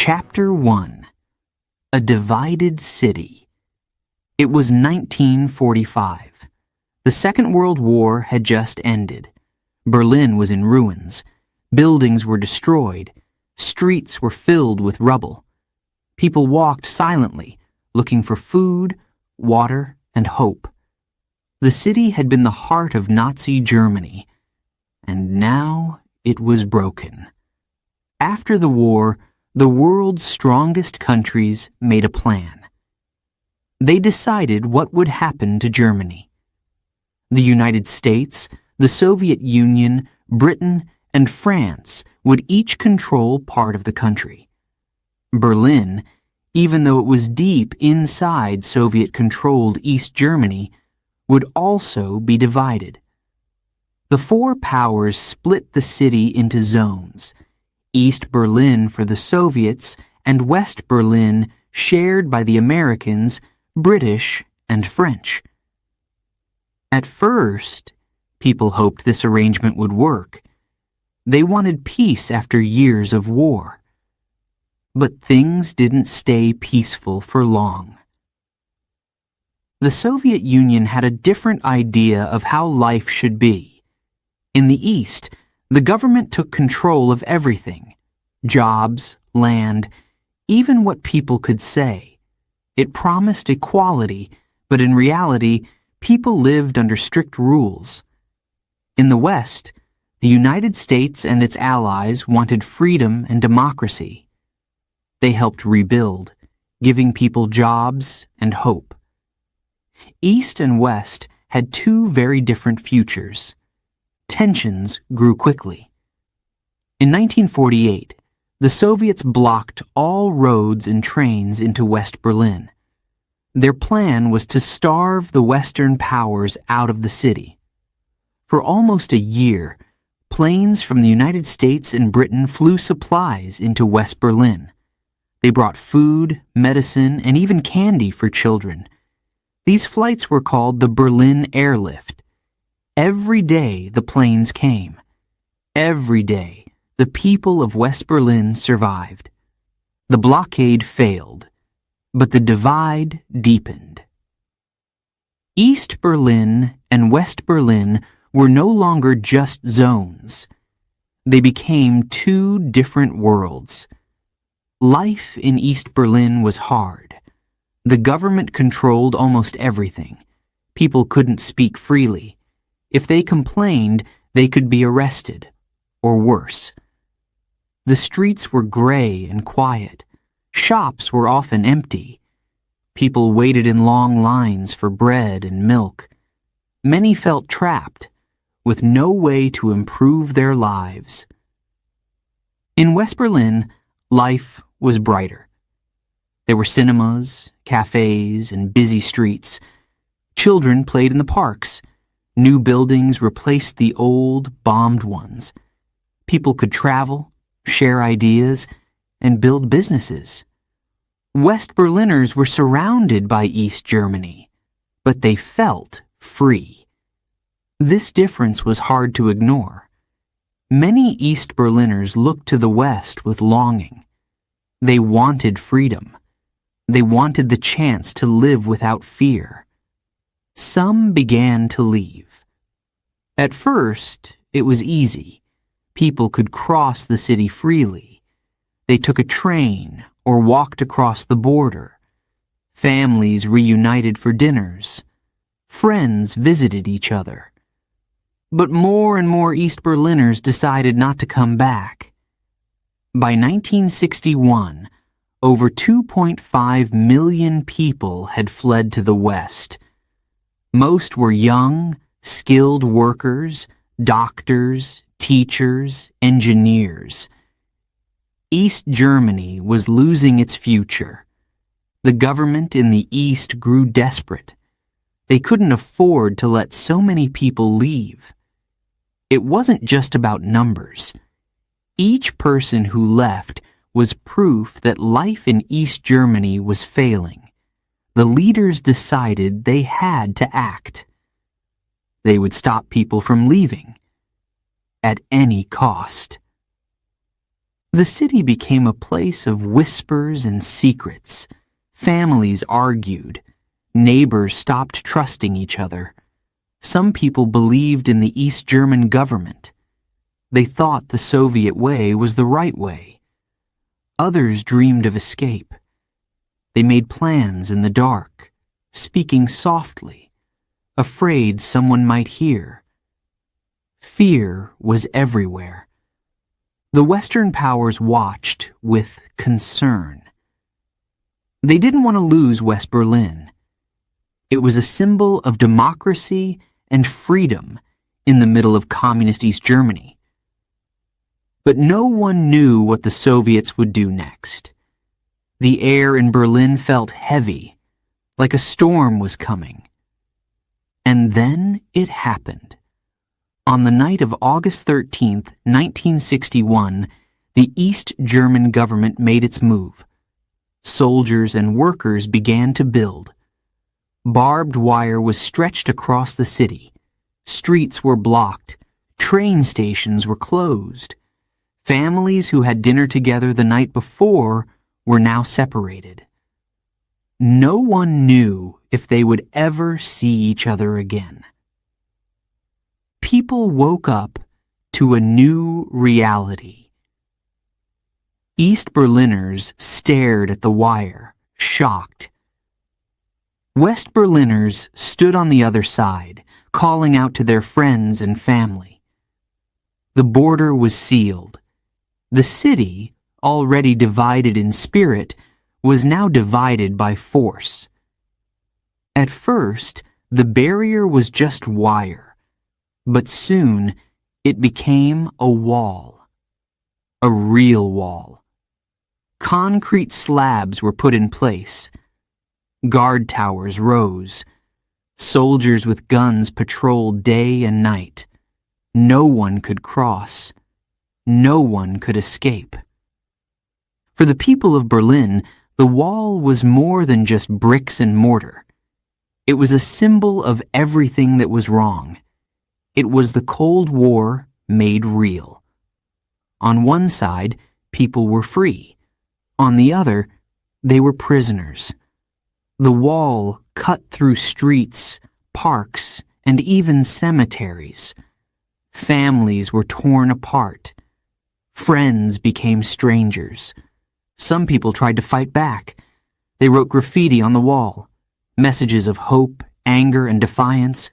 Chapter 1. A Divided City. It was 1945. The Second World War had just ended. Berlin was in ruins. Buildings were destroyed. Streets were filled with rubble. People walked silently, looking for food, water, and hope. The city had been the heart of Nazi Germany, and now it was broken. After the war, the world's strongest countries made a plan. They decided what would happen to Germany. The United States, the Soviet Union, Britain, and France would each control part of the country. Berlin, even though it was deep inside Soviet-controlled East Germany, would also be divided. The four powers split the city into zones: East Berlin for the Soviets and West Berlin shared by the Americans, British, and French. At first, people hoped this arrangement would work. They wanted peace after years of war. But things didn't stay peaceful for long. The Soviet Union had a different idea of how life should be. In the East, the government took control of everything: jobs, land, even what people could say. It promised equality, but in reality, people lived under strict rules. In the West, the United States and its allies wanted freedom and democracy. They helped rebuild, giving people jobs and hope. East and West had two very different futures. Tensions grew quickly. In 1948, the Soviets blocked all roads and trains into West Berlin. Their plan was to starve the Western powers out of the city. For almost a year, planes from the United States and Britain flew supplies into West Berlin. They brought food, medicine, and even candy for children. These flights were called the Berlin Airlift. Every day the planes came. Every day the people of West Berlin survived. The blockade failed, but the divide deepened. East Berlin and West Berlin were no longer just zones. They became two different worlds. Life in East Berlin was hard. The government controlled almost everything. People couldn't speak freely. If they complained, they could be arrested, or worse. The streets were gray and quiet. Shops were often empty. People waited in long lines for bread and milk. Many felt trapped, with no way to improve their lives. In West Berlin, life was brighter. There were cinemas, cafes, and busy streets. Children played in the parks. New buildings replaced the old, bombed ones. People could travel, share ideas, and build businesses. West Berliners were surrounded by East Germany, but they felt free. This difference was hard to ignore. Many East Berliners looked to the West with longing. They wanted freedom. They wanted the chance to live without fear. Some began to leave. At first, it was easy. People could cross the city freely. They took a train or walked across the border. Families reunited for dinners. Friends visited each other. But more and more East Berliners decided not to come back. By 1961, over 2.5 million people had fled to the West. Most were young, skilled workers, doctors, teachers, engineers. East Germany was losing its future. The government in the East grew desperate. They couldn't afford to let so many people leave. It wasn't just about numbers. Each person who left was proof that life in East Germany was failing. The leaders decided they had to act. They would stop people from leaving, at any cost. The city became a place of whispers and secrets. Families argued. Neighbors stopped trusting each other. Some people believed in the East German government. They thought the Soviet way was the right way. Others dreamed of escape. They made plans in the dark, speaking softly, afraid someone might hear. Fear was everywhere. The Western powers watched with concern. They didn't want to lose West Berlin. It was a symbol of democracy and freedom in the middle of communist East Germany. But no one knew what the Soviets would do next. The air in Berlin felt heavy, like a storm was coming. And then it happened. On the night of August 13th, 1961, the East German government made its move. Soldiers and workers began to build. Barbed wire was stretched across the city. Streets were blocked. Train stations were closed. Families who had dinner together the night before were now separated. No one knew if they would ever see each other again. People woke up to a new reality. East Berliners stared at the wire, shocked. West Berliners stood on the other side, calling out to their friends and family. The border was sealed. The city, already divided in spirit, was now divided by force. At first, the barrier was just wire, but soon it became a wall. A real wall. Concrete slabs were put in place. Guard towers rose. Soldiers with guns patrolled day and night. No one could cross. No one could escape. For the people of Berlin, the wall was more than just bricks and mortar. It was a symbol of everything that was wrong. It was the Cold War made real. On one side, people were free. On the other, they were prisoners. The wall cut through streets, parks, and even cemeteries. Families were torn apart. Friends became strangers. Some people tried to fight back. They wrote graffiti on the wall, messages of hope, anger, and defiance.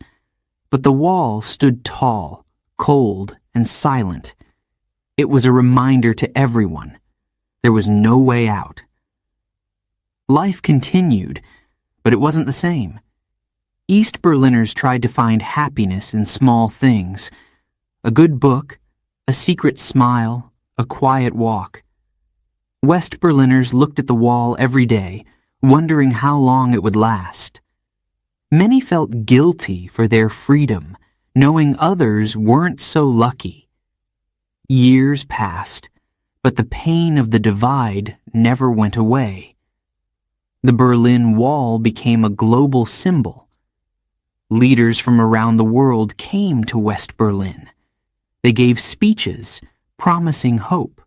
But the wall stood tall, cold, and silent. It was a reminder to everyone. There was no way out. Life continued, but it wasn't the same. East Berliners tried to find happiness in small things. A good book, a secret smile, a quiet walk. West Berliners looked at the wall every day, wondering how long it would last. Many felt guilty for their freedom, knowing others weren't so lucky. Years passed, but the pain of the divide never went away. The Berlin Wall became a global symbol. Leaders from around the world came to West Berlin. They gave speeches, promising hope.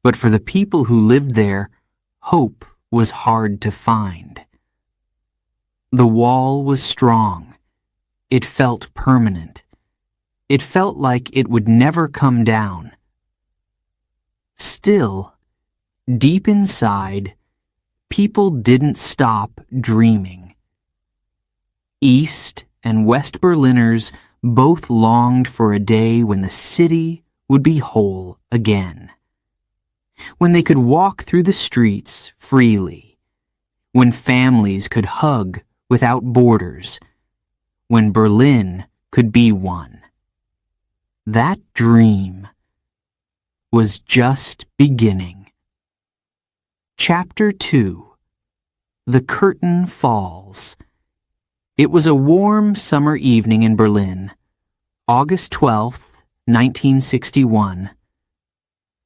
But for the people who lived there, hope was hard to find. The wall was strong. It felt permanent. It felt like it would never come down. Still, deep inside, people didn't stop dreaming. East and West Berliners both longed for a day when the city would be whole again. When they could walk through the streets freely. When families could hug without borders. When Berlin could be one. That dream was just beginning. Chapter 2. The Curtain Falls. It was a warm summer evening in Berlin, August 12th, 1961.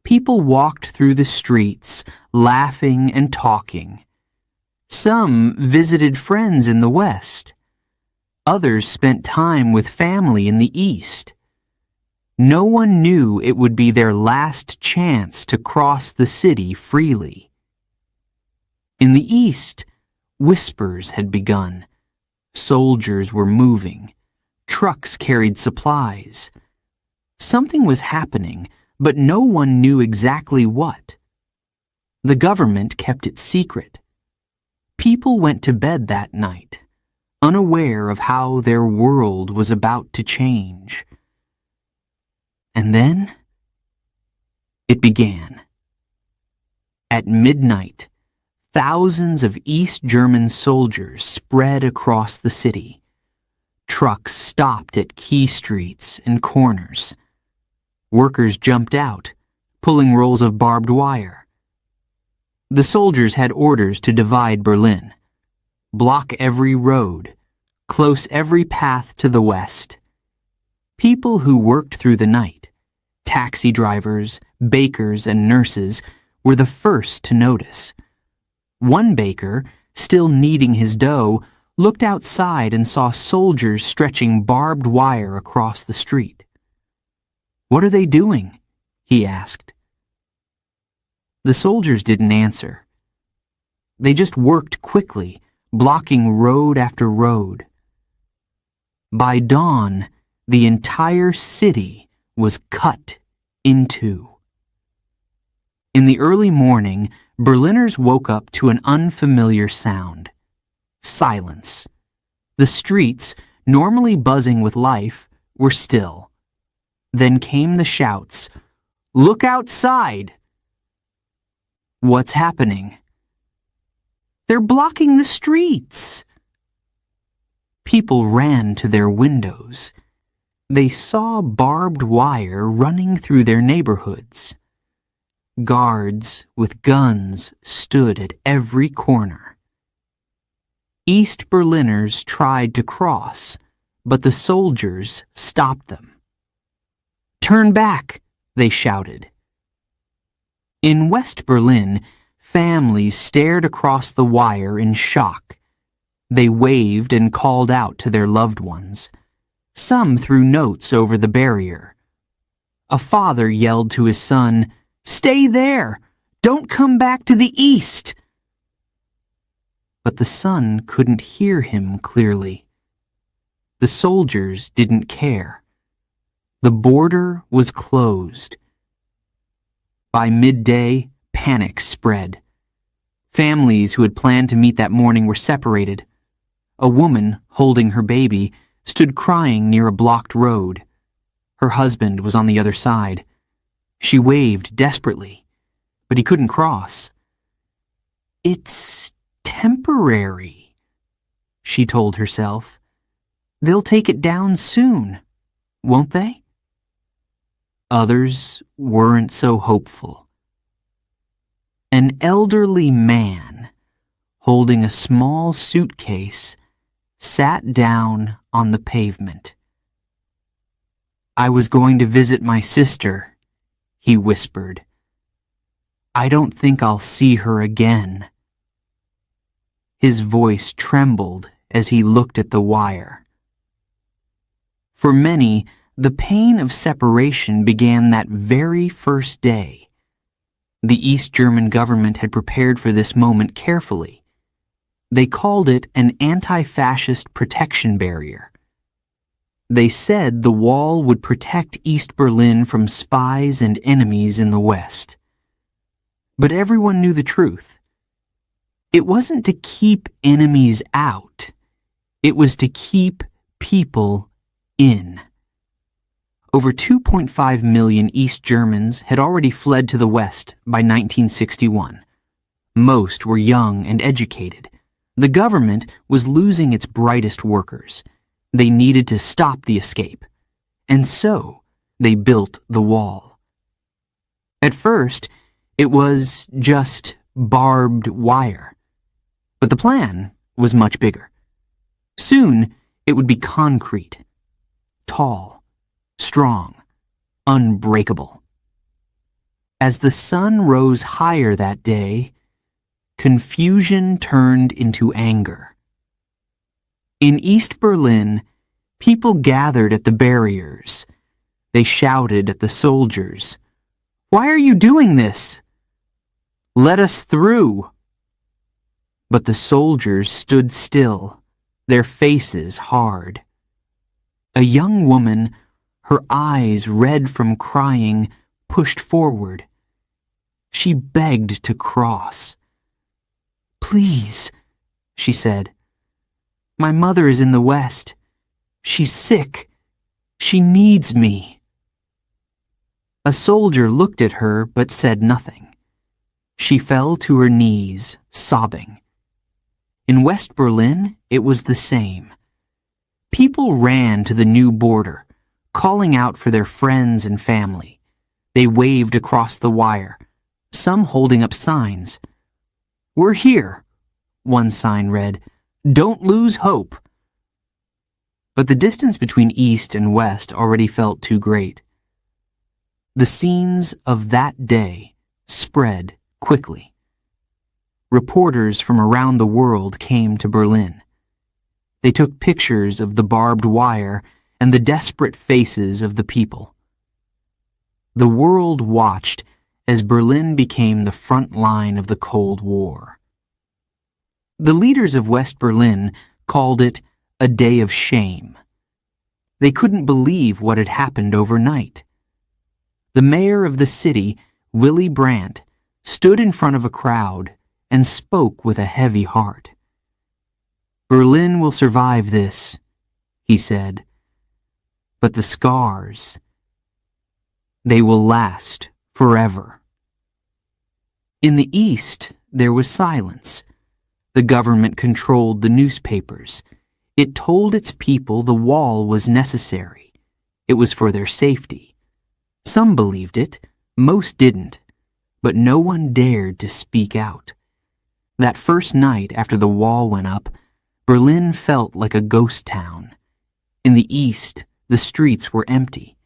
People walked through the streets, laughing and talking. Some visited friends in the West. Others spent time with family in the East. No one knew it would be their last chance to cross the city freely. In the east, whispers had begun. Soldiers were moving. Trucks carried supplies. Something was happening, but no one knew exactly what. The government kept it secret. People went to bed that night, unaware of how their world was about to change. And then it began. At midnight, thousands of East German soldiers spread across the city. Trucks stopped at key streets and corners. Workers jumped out, pulling rolls of barbed wire. The soldiers had orders to divide Berlin, block every road, close every path to the west. People who worked through the night, taxi drivers, bakers, and nurses, were the first to notice. One baker, still kneading his dough, looked outside and saw soldiers stretching barbed wire across the street. "What are they doing?" he asked. The soldiers didn't answer. They just worked quickly, blocking road after road. By dawn, the entire city was cut in two. In the early morning, Berliners woke up to an unfamiliar sound. Silence. The streets, normally buzzing with life, were still. Then came the shouts, "Look outside!" "What's happening?" "They're blocking the streets!" People ran to their windows. They saw barbed wire running through their neighborhoods. Guards with guns stood at every corner. East Berliners tried to cross, but the soldiers stopped them. "Turn back!" they shouted. In West Berlin, families stared across the wire in shock. They waved and called out to their loved ones. Some threw notes over the barrier. A father yelled to his son, "Stay there! Don't come back to the east!" But the son couldn't hear him clearly. The soldiers didn't care. The border was closed. By midday, panic spread. Families who had planned to meet that morning were separated. A woman, holding her baby, stood crying near a blocked road. Her husband was on the other side. She waved desperately, but he couldn't cross. "It's temporary," she told herself. "They'll take it down soon, won't they?" Others weren't so hopeful. An elderly man, holding a small suitcase, sat down on the pavement. "I was going to visit my sister," he whispered. "I don't think I'll see her again." His voice trembled as he looked at the wire. For many, the pain of separation began that very first day. The East German government had prepared for this moment carefully. They called it an anti-fascist protection barrier. They said the wall would protect East Berlin from spies and enemies in the West. But everyone knew the truth. It wasn't to keep enemies out. It was to keep people in. Over 2.5 million East Germans had already fled to the West by 1961. Most were young and educated. The government was losing its brightest workers. They needed to stop the escape. And so, they built the wall. At first, it was just barbed wire. But the plan was much bigger. Soon, it would be concrete. Tall, strong, unbreakable. As the sun rose higher that day, confusion turned into anger. In East Berlin, people gathered at the barriers. They shouted at the soldiers, "Why are you doing this? Let us through!" But the soldiers stood still, their faces hard. A young woman, her eyes red from crying, pushed forward. She begged to cross. "Please," she said. "My mother is in the West. She's sick. She needs me." A soldier looked at her but said nothing. She fell to her knees, sobbing. In West Berlin, it was the same. People ran to the new border, calling out for their friends and family. They waved across the wire, some holding up signs. "We're here," one sign read. "Don't lose hope." But the distance between East and West already felt too great. The scenes of that day spread quickly. Reporters from around the world came to Berlin. They took pictures of the barbed wire and the desperate faces of the people. The world watched as Berlin became the front line of the Cold War. The leaders of West Berlin called it a day of shame. They couldn't believe what had happened overnight. The mayor of the city, Willy Brandt, stood in front of a crowd and spoke with a heavy heart. "Berlin will survive this," he said. "But the scars, they will last forever." In the East, there was silence. The government controlled the newspapers. It told its people the wall was necessary. It was for their safety. Some believed it, most didn't, but no one dared to speak out. That first night after the wall went up, Berlin felt like a ghost town. In the East, the streets were empty.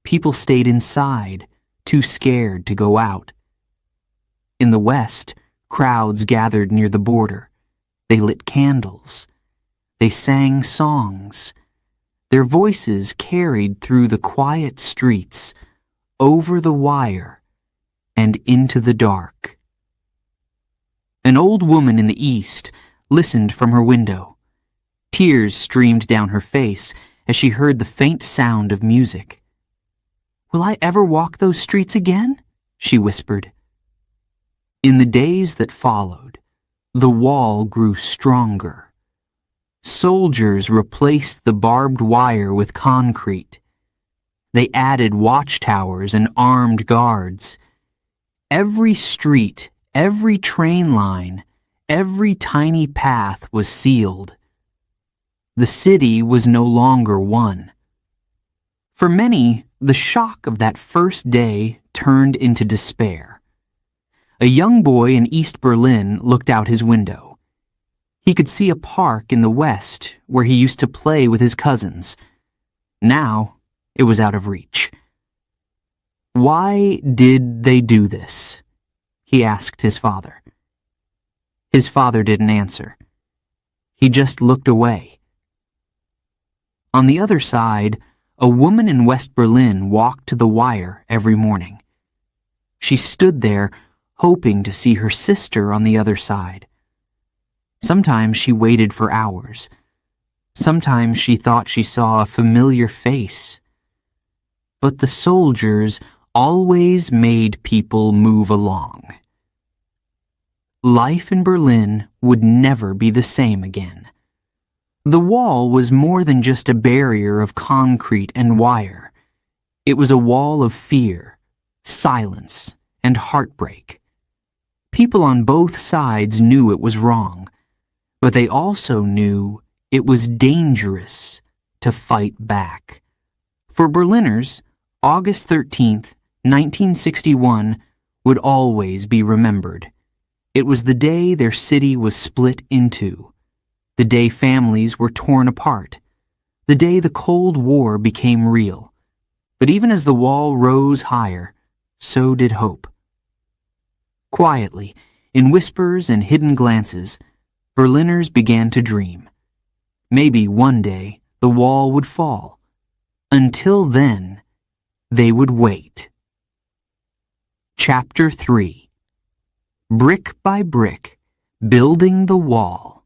People stayed inside, too scared to go out. In the West, crowds gathered near the border. They lit candles. They sang songs. Their voices carried through the quiet streets, over the wire, and into the dark. An old woman in the East listened from her window. Tears streamed down her face as she heard the faint sound of music. "Will I ever walk those streets again?" she whispered. In the days that followed, the wall grew stronger. Soldiers replaced the barbed wire with concrete. They added watchtowers and armed guards. Every street, every train line, every tiny path was sealed. The city was no longer one. For many, the shock of that first day turned into despair. A young boy in East Berlin looked out his window. He could see a park in the west where he used to play with his cousins. Now, it was out of reach. "Why did they do this?" he asked his father. His father didn't answer. He just looked away. On the other side, a woman in West Berlin walked to the wire every morning. She stood there, hoping to see her sister on the other side. Sometimes she waited for hours. Sometimes she thought she saw a familiar face. But the soldiers always made people move along. Life in Berlin would never be the same again. The wall was more than just a barrier of concrete and wire. It was a wall of fear, silence, and heartbreak. People on both sides knew it was wrong, but they also knew it was dangerous to fight back. For Berliners, August 13th, 1961 would always be remembered. It was the day their city was split in two, the day families were torn apart, the day the Cold War became real. But even as the wall rose higher, so did hope. Quietly, in whispers and hidden glances, Berliners began to dream. Maybe one day the wall would fall. Until then, they would wait. Chapter 3. Brick by brick, building the wall.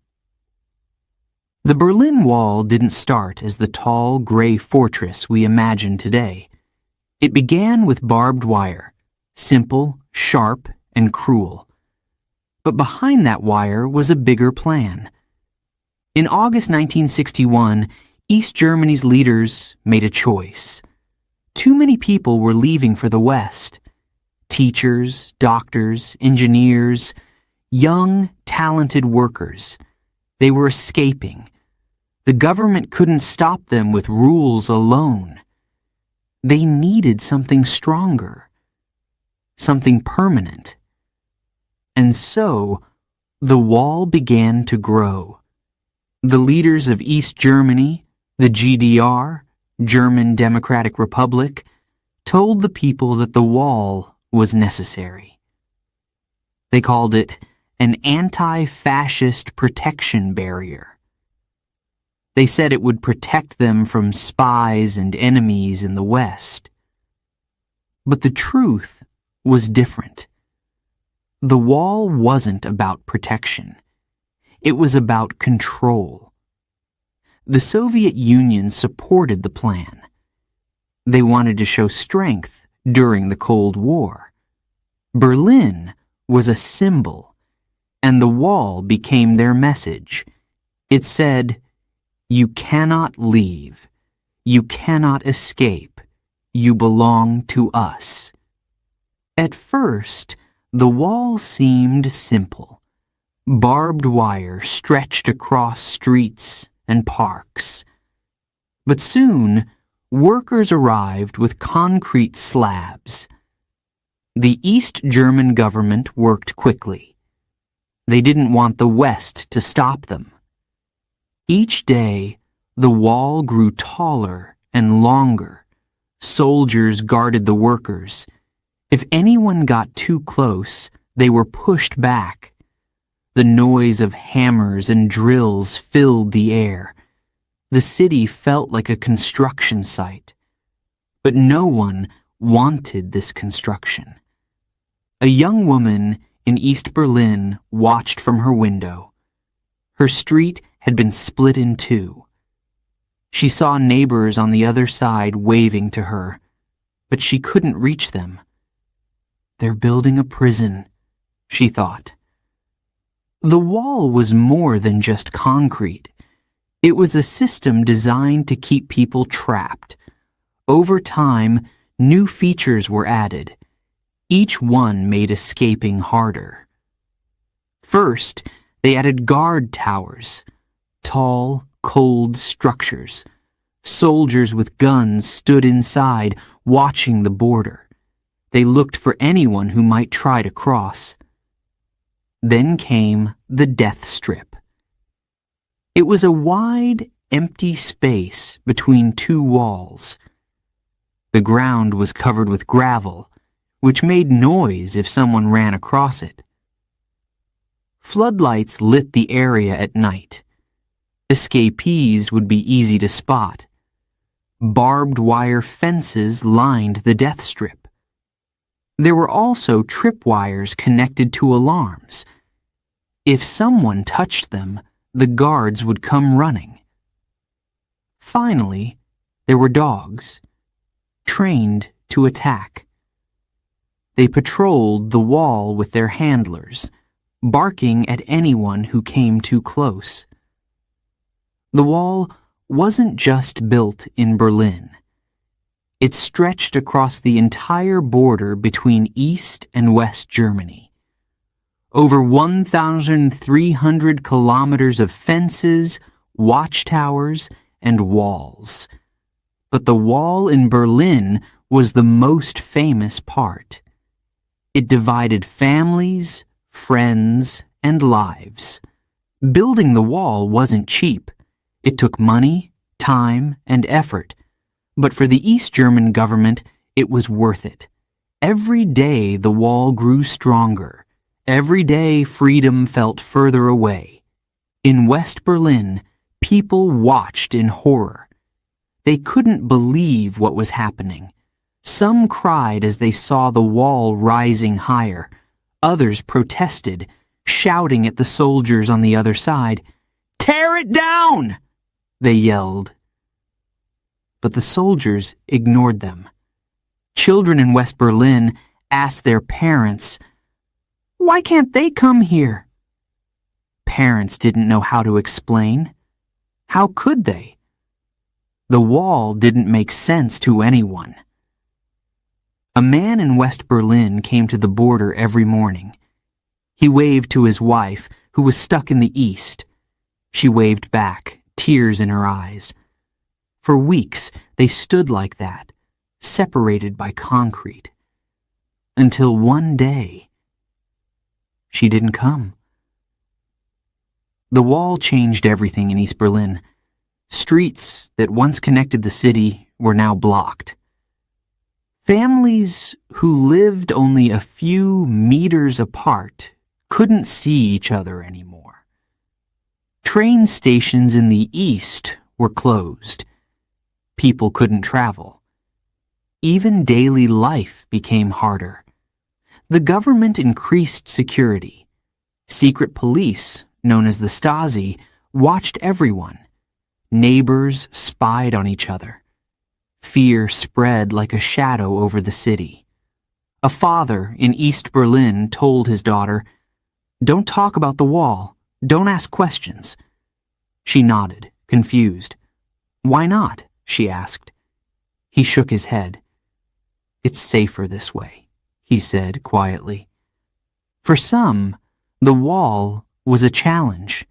The Berlin Wall didn't start as the tall, gray fortress we imagine today. It began with barbed wire, simple, sharp, and cruel. But behind that wire was a bigger plan. In August 1961, East Germany's leaders made a choice. Too many people were leaving for the West. Teachers, doctors, engineers, young, talented workers. They were escaping. The government couldn't stop them with rules alone. They needed something stronger, something permanent. And so, the wall began to grow. The leaders of East Germany, the GDR, German Democratic Republic, told the people that the wall was necessary. They called it an anti-fascist protection barrier. They said it would protect them from spies and enemies in the West. But the truth was different. The wall wasn't about protection. It was about control. The Soviet Union supported the plan. They wanted to show strength during the Cold War. Berlin was a symbol, and the wall became their message. It said, "You cannot leave. You cannot escape. You belong to us." At first, the wall seemed simple. Barbed wire stretched across streets and parks. But soon, workers arrived with concrete slabs. The East German government worked quickly. They didn't want the West to stop them. Each day, the wall grew taller and longer. Soldiers guarded the workers. If anyone got too close, they were pushed back. The noise of hammers and drills filled the air. The city felt like a construction site. But no one wanted this construction. A young woman in East Berlin watched from her window. Her street had been split in two. She saw neighbors on the other side waving to her, but she couldn't reach them. "They're building a prison," she thought. The wall was more than just concrete. It was a system designed to keep people trapped. Over time, new features were added. Each one made escaping harder. First, they added guard towers, tall, cold structures. Soldiers with guns stood inside, watching the border. They looked for anyone who might try to cross. Then came the death strip. It was a wide, empty space between two walls. The ground was covered with gravel, which made noise if someone ran across it. Floodlights lit the area at night. Escapees would be easy to spot. Barbed wire fences lined the death strip. There were also tripwires connected to alarms. If someone touched them, the guards would come running. Finally, there were dogs, trained to attack. They patrolled the wall with their handlers, barking at anyone who came too close. The wall wasn't just built in Berlin. It stretched across the entire border between East and West Germany. Over 1,300 kilometers of fences, watchtowers, and walls. But the wall in Berlin was the most famous part. It divided families, friends, and lives. Building the wall wasn't cheap. It took money, time, and effort. But for the East German government, it was worth it. Every day the wall grew stronger. Every day freedom felt further away. In West Berlin, people watched in horror. They couldn't believe what was happening. Some cried as they saw the wall rising higher. Others protested, shouting at the soldiers on the other side. "Tear it down!" they yelled. But the soldiers ignored them. Children in West Berlin asked their parents, "Why can't they come here?" Parents didn't know how to explain. How could they? The wall didn't make sense to anyone. A man in West Berlin came to the border every morning. He waved to his wife, who was stuck in the east. She waved back, tears in her eyes. For weeks, they stood like that, separated by concrete. Until one day, she didn't come. The wall changed everything in East Berlin. Streets that once connected the city were now blocked. Families who lived only a few meters apart couldn't see each other anymore. Train stations in the east were closed. People couldn't travel. Even daily life became harder. The government increased security. Secret police, known as the Stasi, watched everyone. Neighbors spied on each other. Fear spread like a shadow over the city. A father in East Berlin told his daughter, "Don't talk about the wall. Don't ask questions." She nodded, confused. "Why not?" she asked. He shook his head. "It's safer this way," he said quietly. For some, the wall was a challenge.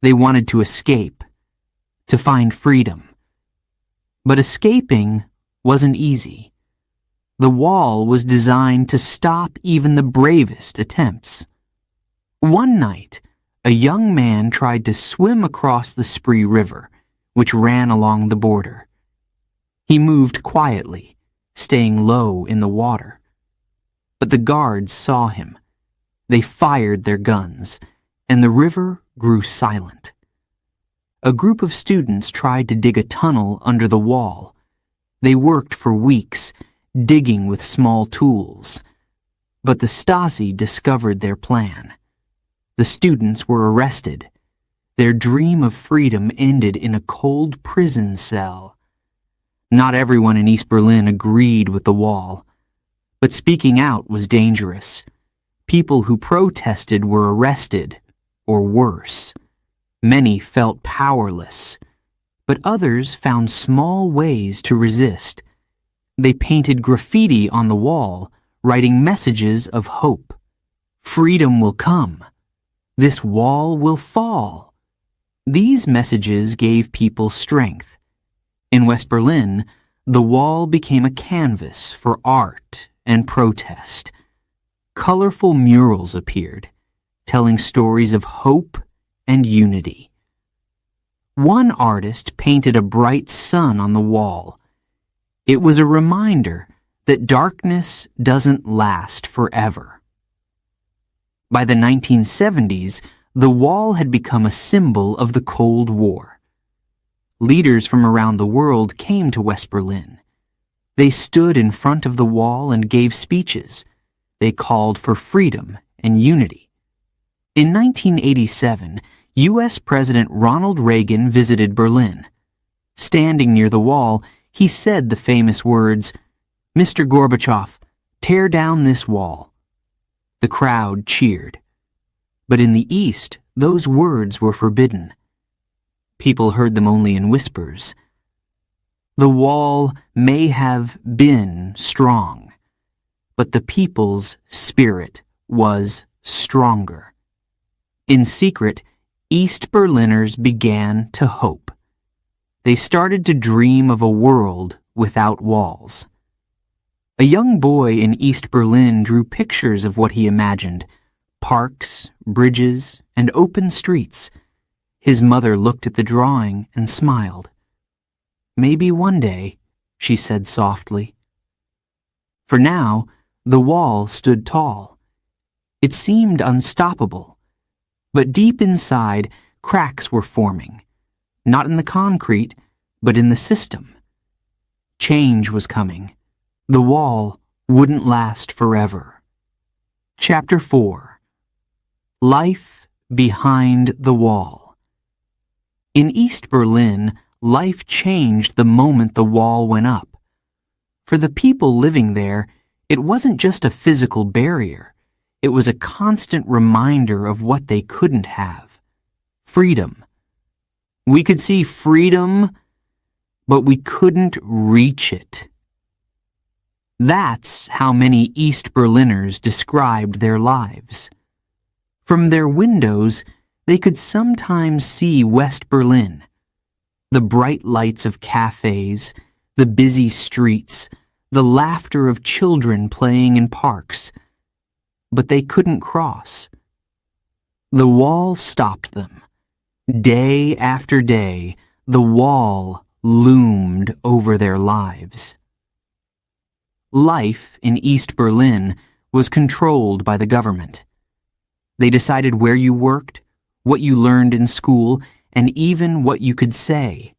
They wanted to escape, to find freedom. But escaping wasn't easy. The wall was designed to stop even the bravest attempts. One night, a young man tried to swim across the Spree River, which ran along the border. He moved quietly, staying low in the water. But the guards saw him. They fired their guns, and the river grew silent. A group of students tried to dig a tunnel under the wall. They worked for weeks, digging with small tools. But the Stasi discovered their plan. The students were arrested. Their dream of freedom ended in a cold prison cell. Not everyone in East Berlin agreed with the wall, but speaking out was dangerous. People who protested were arrested, or worse. Many felt powerless, but others found small ways to resist. They painted graffiti on the wall, writing messages of hope. Freedom will come. This wall will fall. These messages gave people strength. In West Berlin, the wall became a canvas for art and protest. Colorful murals appeared, telling stories of hope and unity. One artist painted a bright sun on the wall. It was a reminder that darkness doesn't last forever. By the 1970s, the wall had become a symbol of the Cold War. Leaders from around the world came to West Berlin. They stood in front of the wall and gave speeches. They called for freedom and unity. In 1987, U.S. President Ronald Reagan visited Berlin. Standing near the wall, he said the famous words, "Mr. Gorbachev, tear down this wall." The crowd cheered. But in the East, those words were forbidden. People heard them only in whispers. The wall may have been strong, but the people's spirit was stronger. In secret, East Berliners began to hope. They started to dream of a world without walls. A young boy in East Berlin drew pictures of what he imagined: parks, bridges, and open streets. His mother looked at the drawing and smiled. "Maybe one day," she said softly. For now, the wall stood tall. It seemed unstoppable. But deep inside, cracks were forming, not in the concrete, but in the system. Change was coming, The wall wouldn't last forever. Chapter 4. Life Behind the Wall. In East Berlin, life changed the moment the wall went up. For the people living there, it wasn't just a physical barrier. It was a constant reminder of what they couldn't have. Freedom. We could see freedom, but we couldn't reach it. That's how many East Berliners described their lives. From their windows, they could sometimes see West Berlin. The bright lights of cafes, the busy streets, the laughter of children playing in parks. But they couldn't cross. The wall stopped them. Day after day, the wall loomed over their lives. Life in East Berlin was controlled by the government. They decided where you worked, what you learned in school, and even what you could say.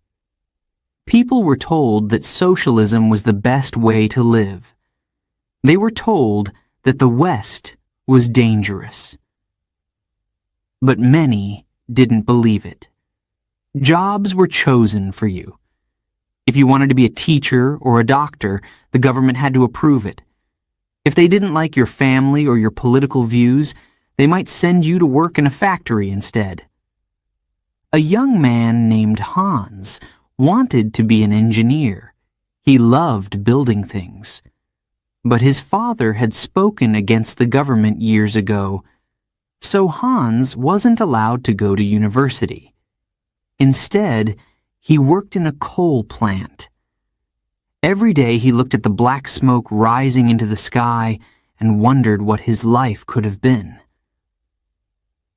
People were told that socialism was the best way to live. They were told that the West was dangerous. But many didn't believe it. Jobs were chosen for you. If you wanted to be a teacher or a doctor, the government had to approve it. If they didn't like your family or your political views, they might send you to work in a factory instead. A young man named Hans wanted to be an engineer. He loved building things. But his father had spoken against the government years ago, so Hans wasn't allowed to go to university. Instead, he worked in a coal plant. Every day he looked at the black smoke rising into the sky and wondered what his life could have been.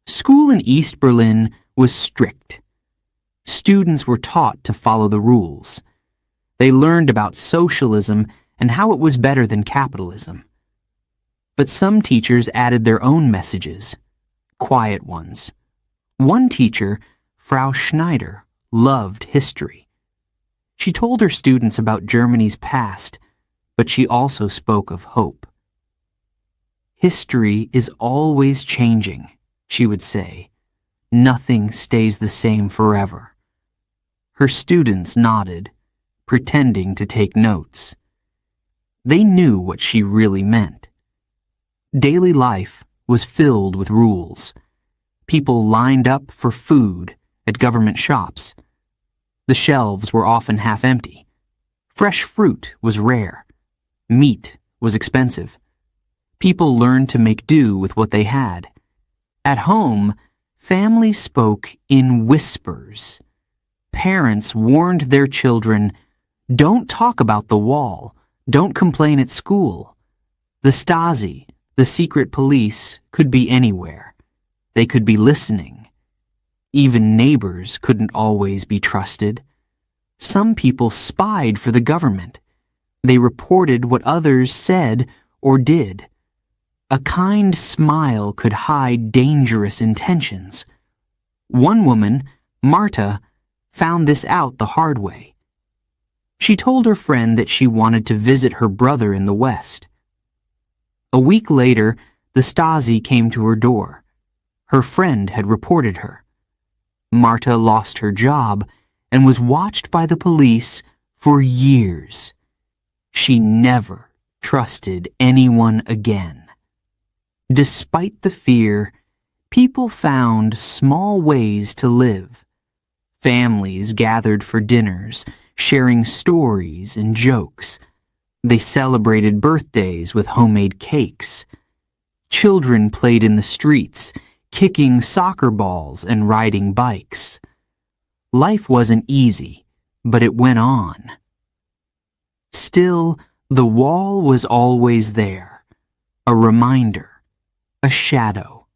School in East Berlin was strict. Students were taught to follow the rules. They learned about socialism and how it was better than capitalism. But some teachers added their own messages, quiet ones. One teacher, Frau Schneider, loved history. She told her students about Germany's past, but she also spoke of hope. History is always changing, she would say. Nothing stays the same forever. Her students nodded, pretending to take notes. They knew what she really meant. Daily life was filled with rules. People lined up for food at government shops. The shelves were often half empty. Fresh fruit was rare. Meat was expensive. People learned to make do with what they had. At home, families spoke in whispers. Parents warned their children, "Don't talk about the wall. Don't complain at school." The Stasi, the secret police, could be anywhere. They could be listening. Even neighbors couldn't always be trusted. Some people spied for the government. They reported what others said or did. A kind smile could hide dangerous intentions. One woman, Marta, found this out the hard way. She told her friend that she wanted to visit her brother in the West. A week later, the Stasi came to her door. Her friend had reported her. Marta lost her job and was watched by the police for years. She never trusted anyone again. Despite the fear, people found small ways to live. Families gathered for dinners, sharing stories and jokes. They celebrated birthdays with homemade cakes. Children played in the streets, kicking soccer balls and riding bikes. Life wasn't easy, but it went on. Still, the wall was always there, a reminder, a shadow.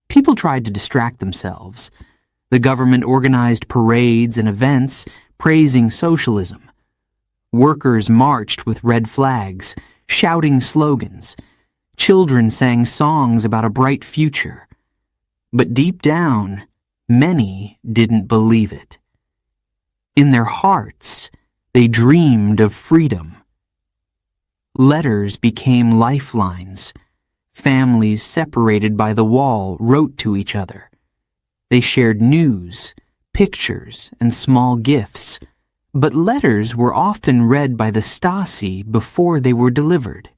People tried to distract themselves. The government organized parades and events praising socialism. Workers marched with red flags, shouting slogans. Children sang songs about a bright future. But deep down, many didn't believe it. In their hearts, they dreamed of freedom. Letters became lifelines. Families separated by the wall wrote to each other. They shared news, pictures, and small gifts, but letters were often read by the Stasi before they were delivered.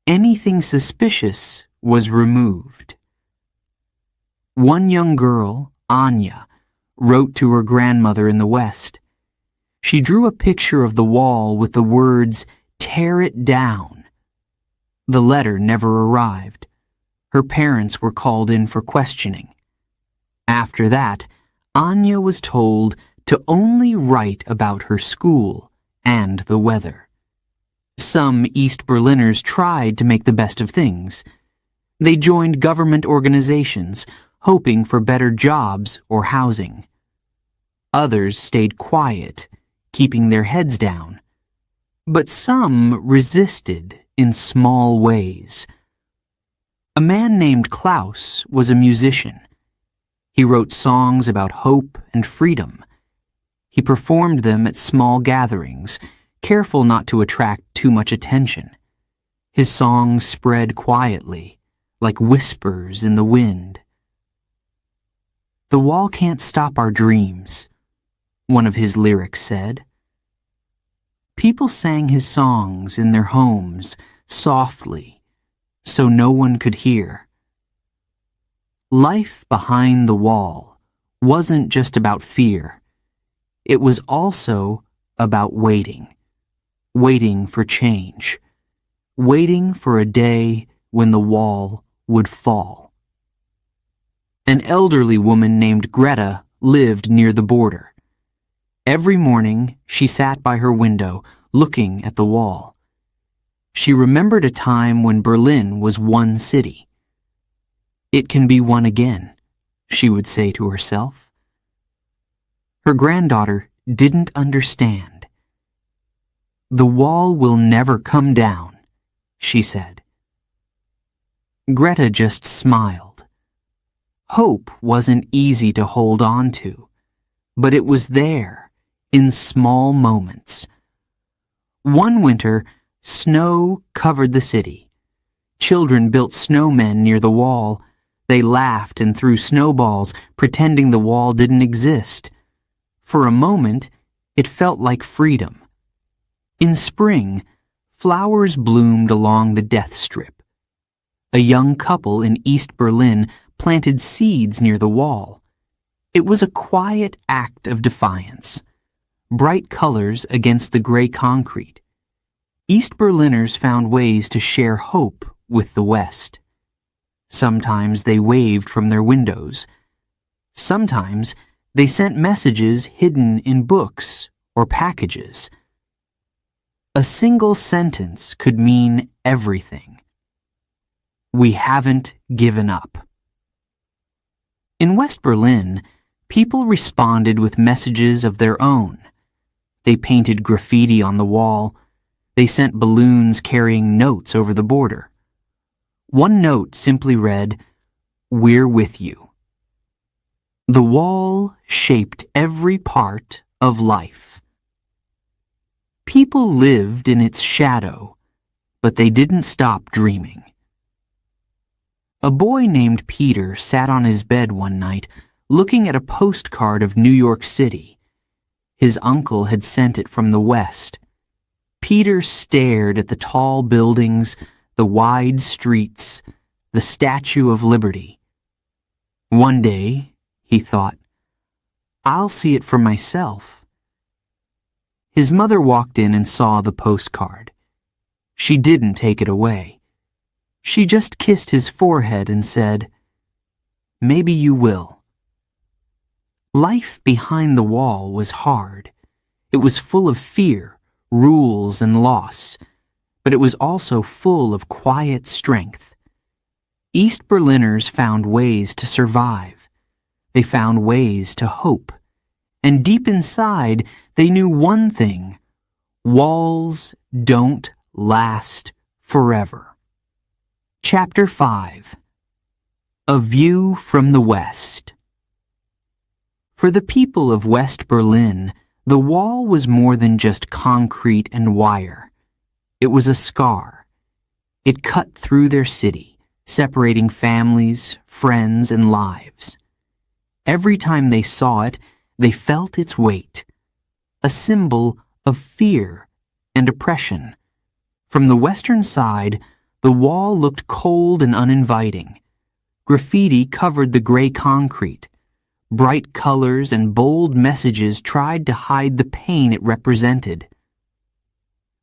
Anything suspicious was removed. One young girl, Anya, wrote to her grandmother in the West. She drew a picture of the wall with the words, "Tear it down." The letter never arrived. Her parents were called in for questioning. After that, Anya was told to only write about her school and the weather. Some East Berliners tried to make the best of things. They joined government organizations, hoping for better jobs or housing. Others stayed quiet, keeping their heads down. But some resisted in small ways. A man named Klaus was a musician. He wrote songs about hope and freedom. He performed them at small gatherings, careful not to attract too much attention. His songs spread quietly, like whispers in the wind. "The wall can't stop our dreams," one of his lyrics said. People sang his songs in their homes, softly, so no one could hear. Life behind the wall wasn't just about fear. It was also about waiting. Waiting for change. Waiting for a day when the wall would fall. An elderly woman named Greta lived near the border. Every morning, she sat by her window, looking at the wall. She remembered a time when Berlin was one city. "It can be one again," she would say to herself. Her granddaughter didn't understand. "The wall will never come down," she said. Greta just smiled. Hope wasn't easy to hold on to, but it was there, in small moments. One winter, snow covered the city. Children built snowmen near the wall. They laughed and threw snowballs, pretending the wall didn't exist. For a moment, it felt like freedom. In spring, flowers bloomed along the death strip. A young couple in East Berlin planted seeds near the wall. It was a quiet act of defiance. Bright colors against the gray concrete. East Berliners found ways to share hope with the West. Sometimes they waved from their windows. Sometimes they sent messages hidden in books or packages. A single sentence could mean everything. "We haven't given up." In West Berlin, people responded with messages of their own. They painted graffiti on the wall. They sent balloons carrying notes over the border. One note simply read, "We're with you." The wall shaped every part of life. People lived in its shadow, but they didn't stop dreaming. A boy named Peter sat on his bed one night, looking at a postcard of New York City. His uncle had sent it from the West. Peter stared at the tall buildings, the wide streets, the Statue of Liberty. One day, he thought, "I'll see it for myself." His mother walked in and saw the postcard. She didn't take it away. She just kissed his forehead and said, "Maybe you will." Life behind the wall was hard. It was full of fear, rules, and loss, but it was also full of quiet strength. East Berliners found ways to survive. They found ways to hope. And deep inside, they knew one thing: walls don't last forever. Chapter 5. A View from the West. For the people of West Berlin, the wall was more than just concrete and wire. It was a scar. It cut through their city, separating families, friends, and lives. Every time they saw it, they felt its weight, a symbol of fear and oppression. From the western side, the wall looked cold and uninviting. Graffiti covered the gray concrete. Bright colors and bold messages tried to hide the pain it represented.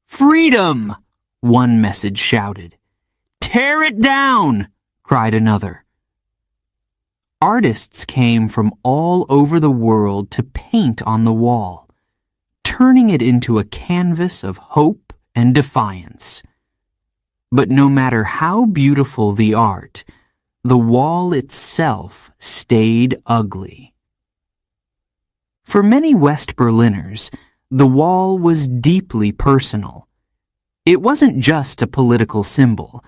"Freedom!" one message shouted. "Tear it down!" cried another. Artists came from all over the world to paint on the wall, turning it into a canvas of hope and defiance. But no matter how beautiful the art, the wall itself stayed ugly. For many West Berliners, the wall was deeply personal. It wasn't just a political symbol.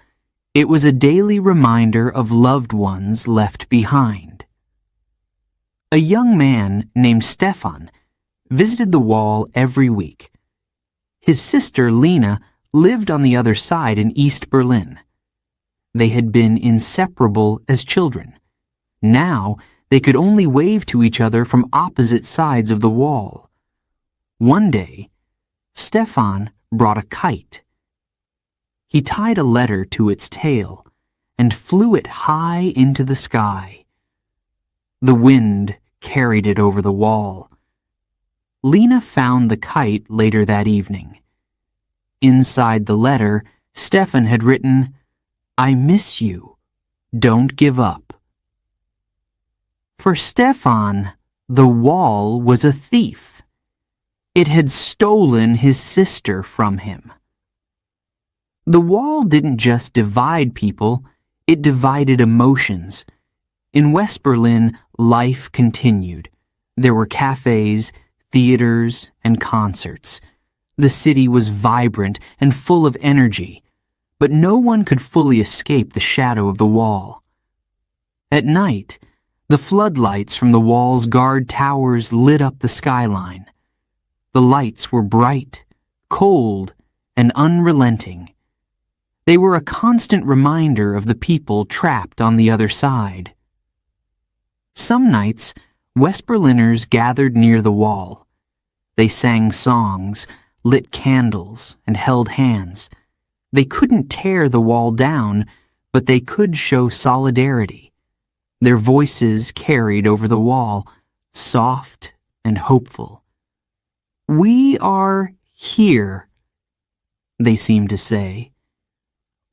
It was a daily reminder of loved ones left behind. A young man named Stefan visited the wall every week. His sister, Lena, lived on the other side in East Berlin. They had been inseparable as children. Now, they could only wave to each other from opposite sides of the wall. One day, Stefan brought a kite. He tied a letter to its tail and flew it high into the sky. The wind carried it over the wall. Lena found the kite later that evening. Inside the letter, Stefan had written, "I miss you. Don't give up." For Stefan, the wall was a thief. It had stolen his sister from him. The wall didn't just divide people, it divided emotions. In West Berlin, life continued. There were cafes, theaters, and concerts. The city was vibrant and full of energy, but no one could fully escape the shadow of the wall. At night, the floodlights from the wall's guard towers lit up the skyline. The lights were bright, cold, and unrelenting. They were a constant reminder of the people trapped on the other side. Some nights, West Berliners gathered near the wall. They sang songs, lit candles, and held hands. They couldn't tear the wall down, but they could show solidarity. Their voices carried over the wall, soft and hopeful. "We are here," they seemed to say.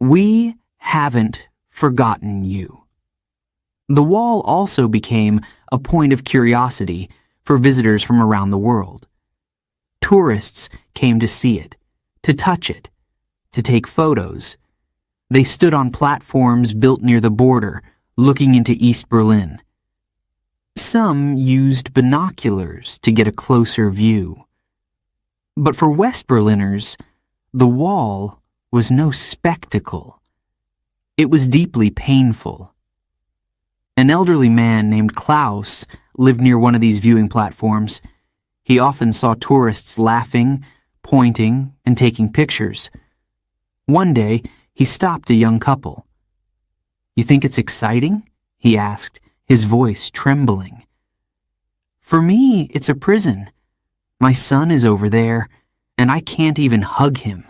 "We haven't forgotten you." The wall also became a point of curiosity for visitors from around the world. Tourists came to see it, to touch it, to take photos. They stood on platforms built near the border, looking into East Berlin. Some used binoculars to get a closer view. But for West Berliners, the wall was no spectacle. It was deeply painful. An elderly man named Klaus lived near one of these viewing platforms. He often saw tourists laughing, pointing, and taking pictures. One day, he stopped a young couple. "You think it's exciting?" he asked, his voice trembling. "For me, it's a prison. My son is over there, and I can't even hug him."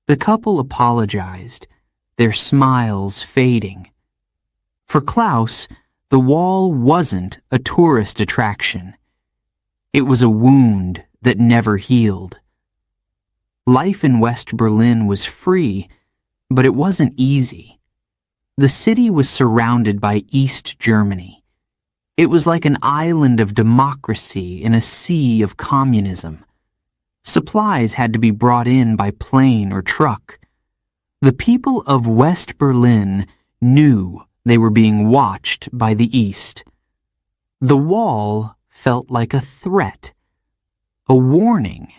The couple apologized, their smiles fading. For Klaus, the wall wasn't a tourist attraction. It was a wound that never healed. Life in West Berlin was free, but it wasn't easy. The city was surrounded by East Germany. It was like an island of democracy in a sea of communism. Supplies had to be brought in by plane or truck. The people of West Berlin knew they were being watched by the East. The wall felt like a threat, a warning.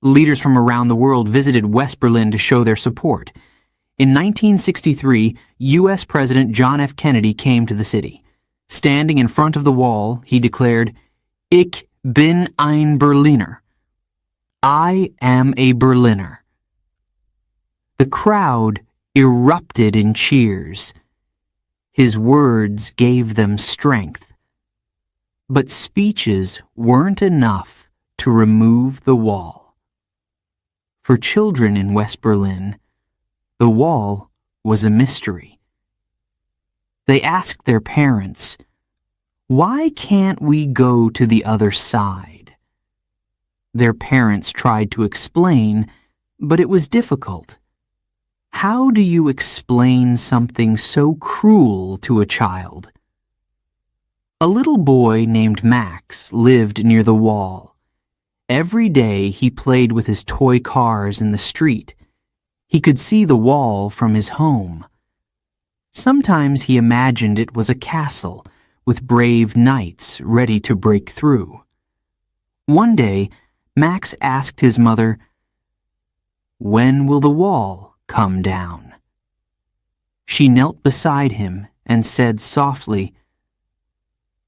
Leaders from around the world visited West Berlin to show their support. In 1963, U.S. President John F. Kennedy came to the city. Standing in front of the wall, he declared, "Ich bin ein Berliner." I am a Berliner. The crowd erupted in cheers. His words gave them strength. But speeches weren't enough to remove the wall. For children in West Berlin, the wall was a mystery. They asked their parents, "Why can't we go to the other side?" Their parents tried to explain, but it was difficult. How do you explain something so cruel to a child? A little boy named Max lived near the wall. Every day he played with his toy cars in the street. He could see the wall from his home. Sometimes he imagined it was a castle with brave knights ready to break through. One day, Max asked his mother, "When will the wall come down?" She knelt beside him and said softly,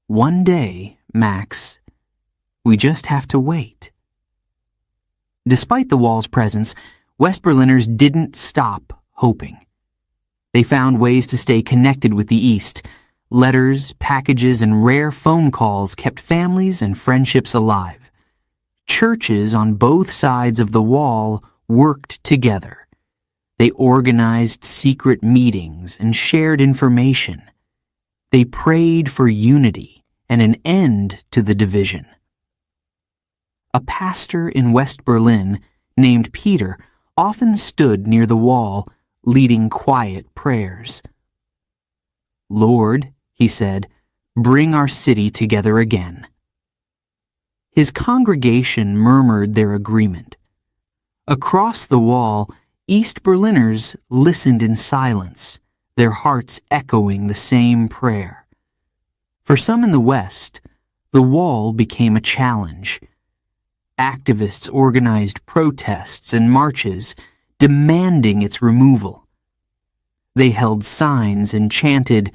"One day, Max, we just have to wait." Despite the wall's presence, West Berliners didn't stop hoping. They found ways to stay connected with the East. Letters, packages, and rare phone calls kept families and friendships alive. Churches on both sides of the wall worked together. They organized secret meetings and shared information. They prayed for unity and an end to the division. A pastor in West Berlin named Peter often stood near the wall, leading quiet prayers. "Lord," he said, "bring our city together again." His congregation murmured their agreement. Across the wall, East Berliners listened in silence, their hearts echoing the same prayer. For some in the West, the wall became a challenge. Activists organized protests and marches, demanding its removal. They held signs and chanted,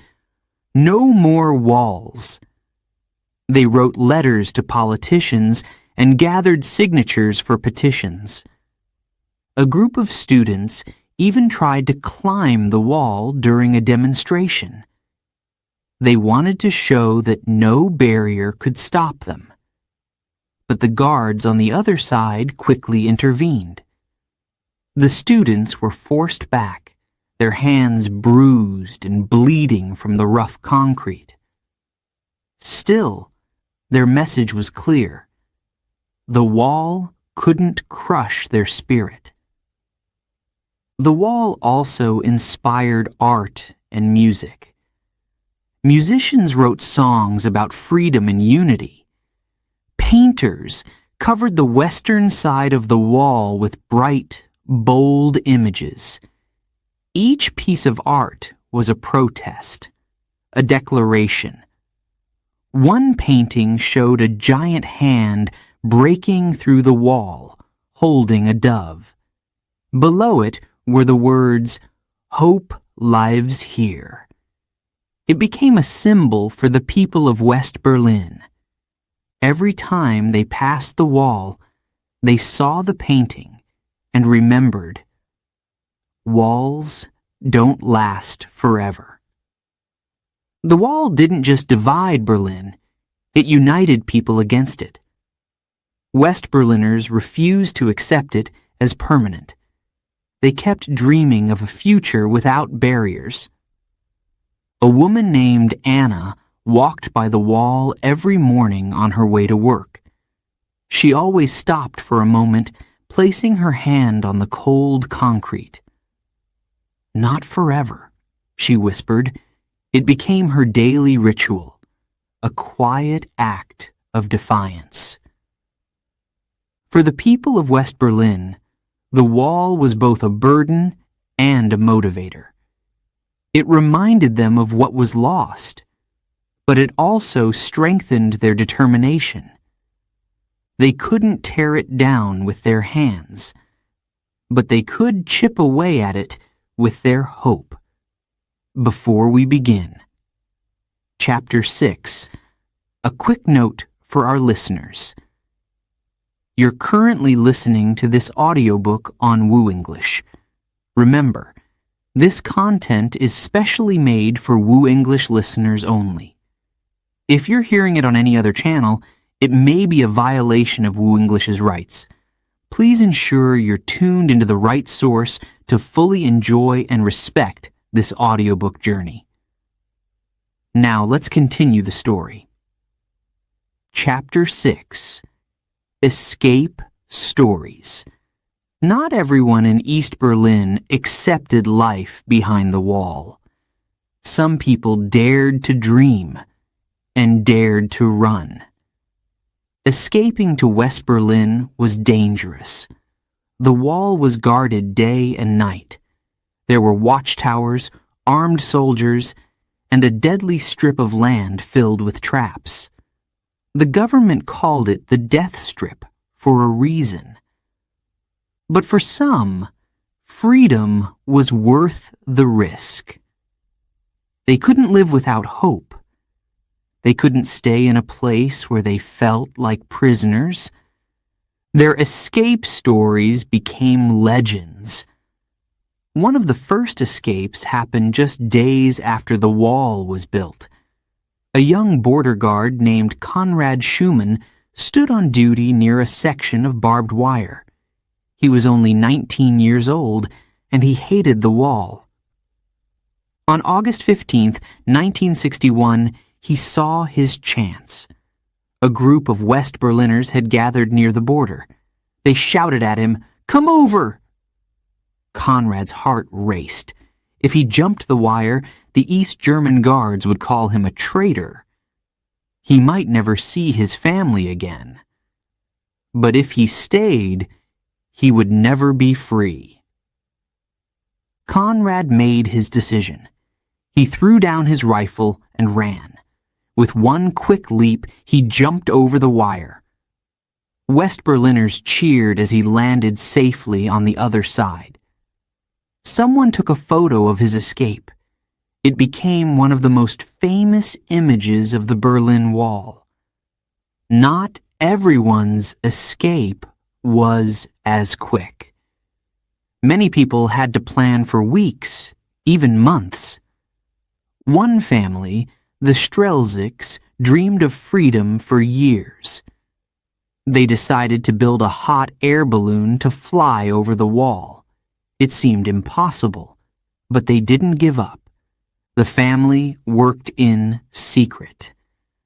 "No more walls." They wrote letters to politicians and gathered signatures for petitions. A group of students even tried to climb the wall during a demonstration. They wanted to show that no barrier could stop them. But the guards on the other side quickly intervened. The students were forced back, their hands bruised and bleeding from the rough concrete. Still, their message was clear. The wall couldn't crush their spirit. The wall also inspired art and music. Musicians wrote songs about freedom and unity. Painters covered the western side of the wall with bright, bold images. Each piece of art was a protest, a declaration. One painting showed a giant hand breaking through the wall, holding a dove. Below it were the words, "Hope lives here." It became a symbol for the people of West Berlin. Every time they passed the wall, they saw the painting and remembered, walls don't last forever. The wall didn't just divide Berlin, it united people against it. West Berliners refused to accept it as permanent. They kept dreaming of a future without barriers. A woman named Anna walked by the wall every morning on her way to work. She always stopped for a moment, placing her hand on the cold concrete. "Not forever," she whispered. It became her daily ritual, a quiet act of defiance. For the people of West Berlin, the wall was both a burden and a motivator. It reminded them of what was lost, but it also strengthened their determination. They couldn't tear it down with their hands, but they could chip away at it with their hope. Before we begin, Chapter 6, a quick note for our listeners. You're currently listening to this audiobook on WooEnglish. Remember, this content is specially made for WooEnglish listeners only. If you're hearing it on any other channel, it may be a violation of WooEnglish's rights. Please ensure you're tuned into the right source to fully enjoy and respect this audiobook journey. Now let's continue the story. Chapter 6. Escape Stories. Not everyone in East Berlin accepted life behind the wall. Some people dared to dream and dared to run. Escaping to West Berlin was dangerous. The wall was guarded day and night. There were watchtowers, armed soldiers, and a deadly strip of land filled with traps. The government called it the Death Strip for a reason. But for some, freedom was worth the risk. They couldn't live without hope. They couldn't stay in a place where they felt like prisoners. Their escape stories became legends. One of the first escapes happened just days after the wall was built. A young border guard named Konrad Schumann stood on duty near a section of barbed wire. He was only 19 years old, and he hated the wall. On August 15, 1961, he saw his chance. A group of West Berliners had gathered near the border. They shouted at him, "Come over!" Konrad's heart raced. If he jumped the wire, the East German guards would call him a traitor. He might never see his family again. But if he stayed, he would never be free. Konrad made his decision. He threw down his rifle and ran. With one quick leap, he jumped over the wire. West Berliners cheered as he landed safely on the other side. Someone took a photo of his escape. It became one of the most famous images of the Berlin Wall. Not everyone's escape was as quick. Many people had to plan for weeks, even months. One family, the Strelzics, dreamed of freedom for years. They decided to build a hot air balloon to fly over the wall. It seemed impossible, but they didn't give up. The family worked in secret.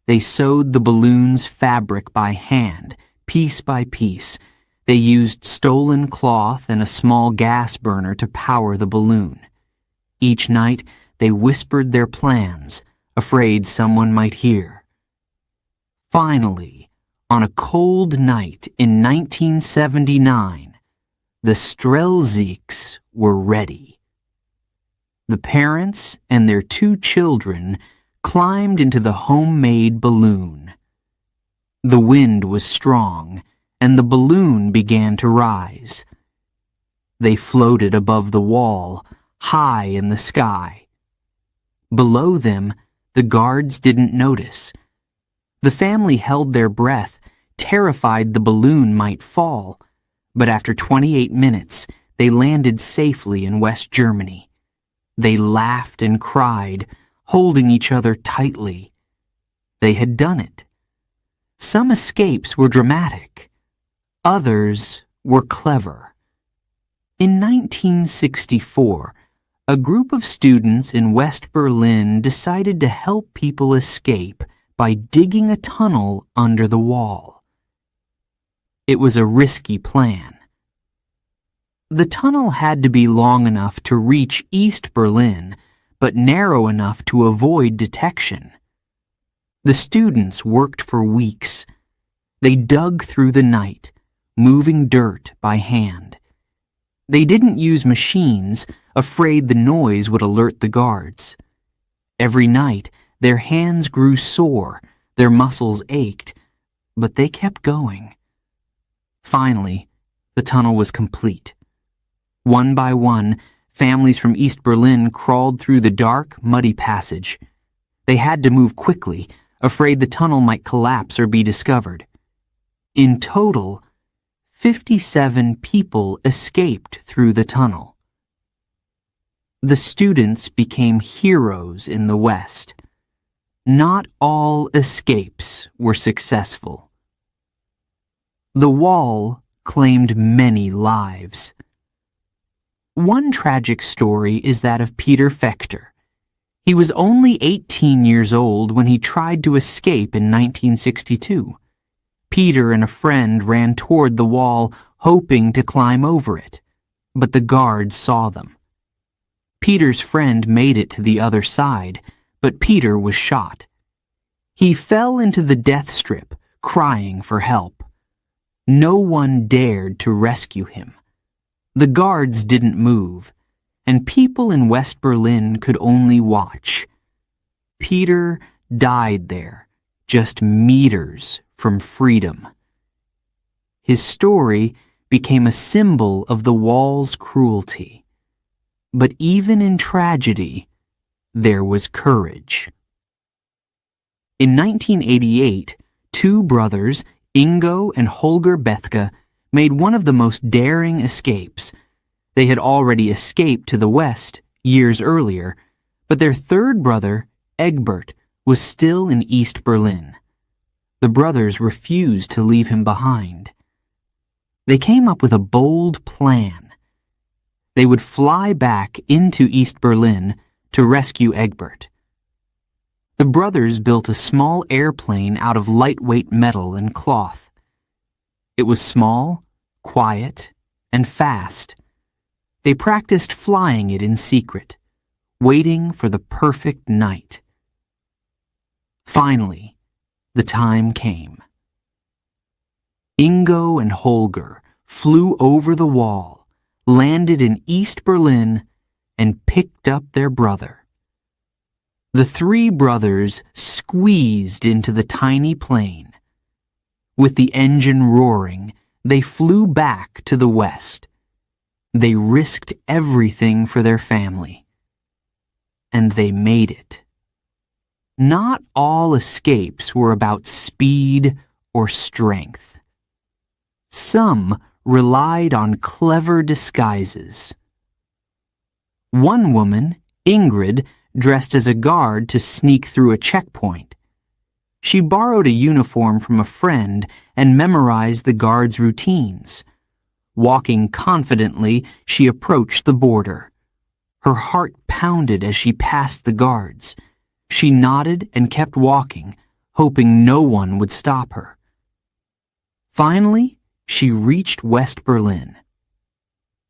They sewed the balloon's fabric by hand, piece by piece. They used stolen cloth and a small gas burner to power the balloon. Each night, they whispered their plans, afraid someone might hear. Finally, on a cold night in 1979, the Strelzics were ready. The parents and their 2 children climbed into the homemade balloon. The wind was strong, and the balloon began to rise. They floated above the wall, high in the sky. Below them, the guards didn't notice. The family held their breath, terrified the balloon might fall. But after 28 minutes, they landed safely in West Germany. They laughed and cried, holding each other tightly. They had done it. Some escapes were dramatic. Others were clever. In 1964, a group of students in West Berlin decided to help people escape by digging a tunnel under the wall. It was a risky plan. The tunnel had to be long enough to reach East Berlin, but narrow enough to avoid detection. The students worked for weeks. They dug through the night, moving dirt by hand. They didn't use machines, afraid the noise would alert the guards. Every night, their hands grew sore, their muscles ached, but they kept going. Finally, the tunnel was complete. One by one, families from East Berlin crawled through the dark, muddy passage. They had to move quickly, afraid the tunnel might collapse or be discovered. In total, 57 people escaped through the tunnel. The students became heroes in the West. Not all escapes were successful. The wall claimed many lives. One tragic story is that of Peter Fechter. He was only 18 years old when he tried to escape in 1962. Peter and a friend ran toward the wall, hoping to climb over it, but the guards saw them. Peter's friend made it to the other side, but Peter was shot. He fell into the death strip, crying for help. No one dared to rescue him. The guards didn't move, and people in West Berlin could only watch. Peter died there, just meters from freedom. His story became a symbol of the wall's cruelty. But even in tragedy, there was courage. In 1988, two brothers, Ingo and Holger Bethke, made one of the most daring escapes. They had already escaped to the west years earlier, but their third brother, Egbert, was still in East Berlin. The brothers refused to leave him behind. They came up with a bold plan. They would fly back into East Berlin to rescue Egbert. The brothers built a small airplane out of lightweight metal and cloth. It was small, quiet, and fast. They practiced flying it in secret, waiting for the perfect night. Finally, the time came. Ingo and Holger flew over the wall, landed in East Berlin, and picked up their brother. The three brothers squeezed into the tiny plane. With the engine roaring, they flew back to the west. They risked everything for their family. And they made it. Not all escapes were about speed or strength. Some relied on clever disguises. One woman, Ingrid, dressed as a guard to sneak through a checkpoint. She borrowed a uniform from a friend and memorized the guards' routines. Walking confidently, she approached the border. Her heart pounded as she passed the guards. She nodded and kept walking, hoping no one would stop her. Finally, she reached West Berlin.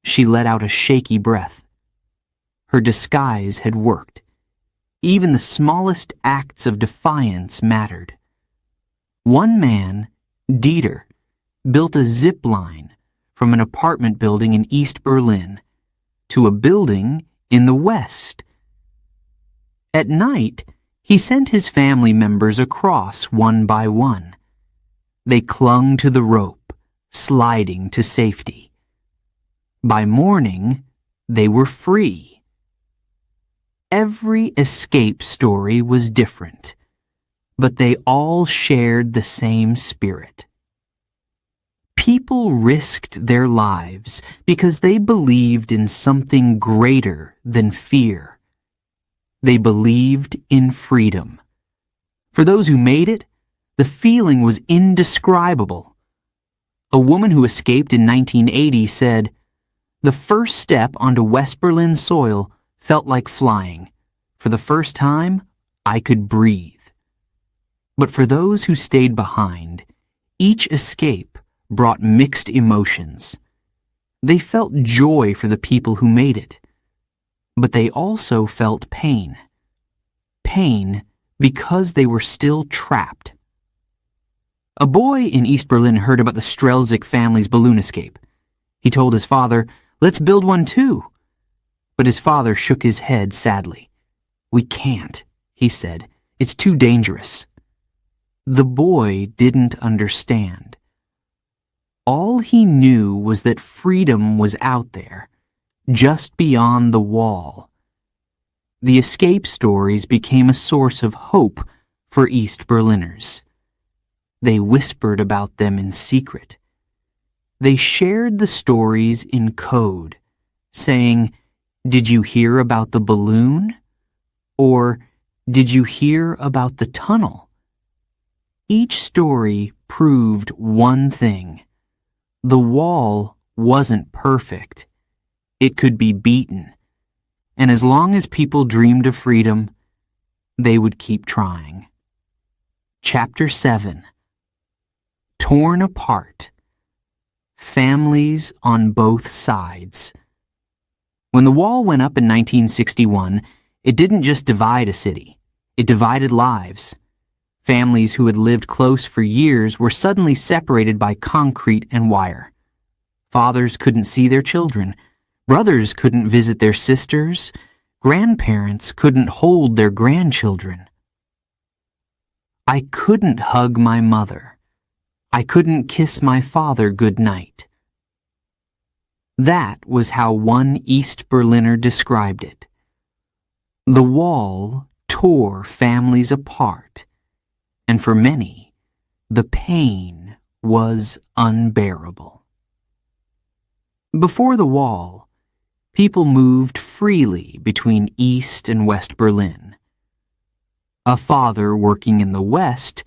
She let out a shaky breath. Her disguise had worked. Even the smallest acts of defiance mattered. One man, Dieter, built a zip line from an apartment building in East Berlin to a building in the West. At night, he sent his family members across one by one. They clung to the rope, sliding to safety. By morning, they were free. Every escape story was different, but they all shared the same spirit. People risked their lives because they believed in something greater than fear. They believed in freedom. For those who made it, the feeling was indescribable. A woman who escaped in 1980 said, "The first step onto West Berlin soil felt like flying. For the first time, I could breathe." But for those who stayed behind, each escape brought mixed emotions. They felt joy for the people who made it, but they also felt pain. Pain because they were still trapped. A boy in East Berlin heard about the Strelzik family's balloon escape. He told his father, "Let's build one too." But his father shook his head sadly. "We can't," he said. "It's too dangerous." The boy didn't understand. All he knew was that freedom was out there, just beyond the wall. The escape stories became a source of hope for East Berliners. They whispered about them in secret. They shared the stories in code, saying, "Did you hear about the balloon?" Or, "Did you hear about the tunnel?" Each story proved one thing. The wall wasn't perfect. It could be beaten. And as long as people dreamed of freedom, they would keep trying. Chapter 7. Torn Apart. Families on Both Sides. When the wall went up in 1961, it didn't just divide a city. It divided lives. Families who had lived close for years were suddenly separated by concrete and wire. Fathers couldn't see their children. Brothers couldn't visit their sisters. Grandparents couldn't hold their grandchildren. I couldn't hug my mother. I couldn't kiss my father good night. That was how one East Berliner described it. The wall tore families apart, and for many, the pain was unbearable. Before the wall, people moved freely between East and West Berlin. A father working in the West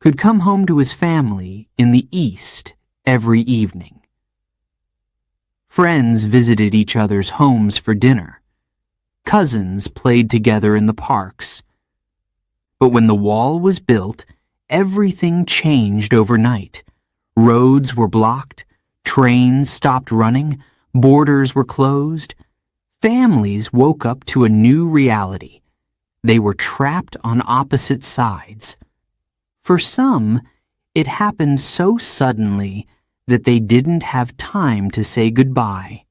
could come home to his family in the East every evening. Friends visited each other's homes for dinner. Cousins played together in the parks. But when the wall was built, everything changed overnight. Roads were blocked, trains stopped running, borders were closed. Families woke up to a new reality. They were trapped on opposite sides. For some, it happened so suddenly that they didn't have time to say goodbye.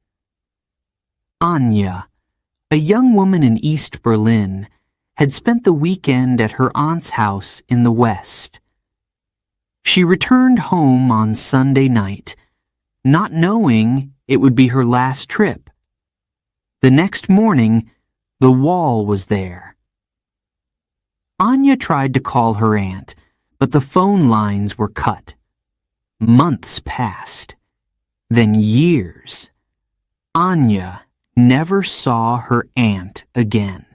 Anya, a young woman in East Berlin, had spent the weekend at her aunt's house in the West. She returned home on Sunday night, not knowing it would be her last trip. The next morning, the wall was there. Anya tried to call her aunt, but the phone lines were cut. Months passed, then years. Anya never saw her aunt again.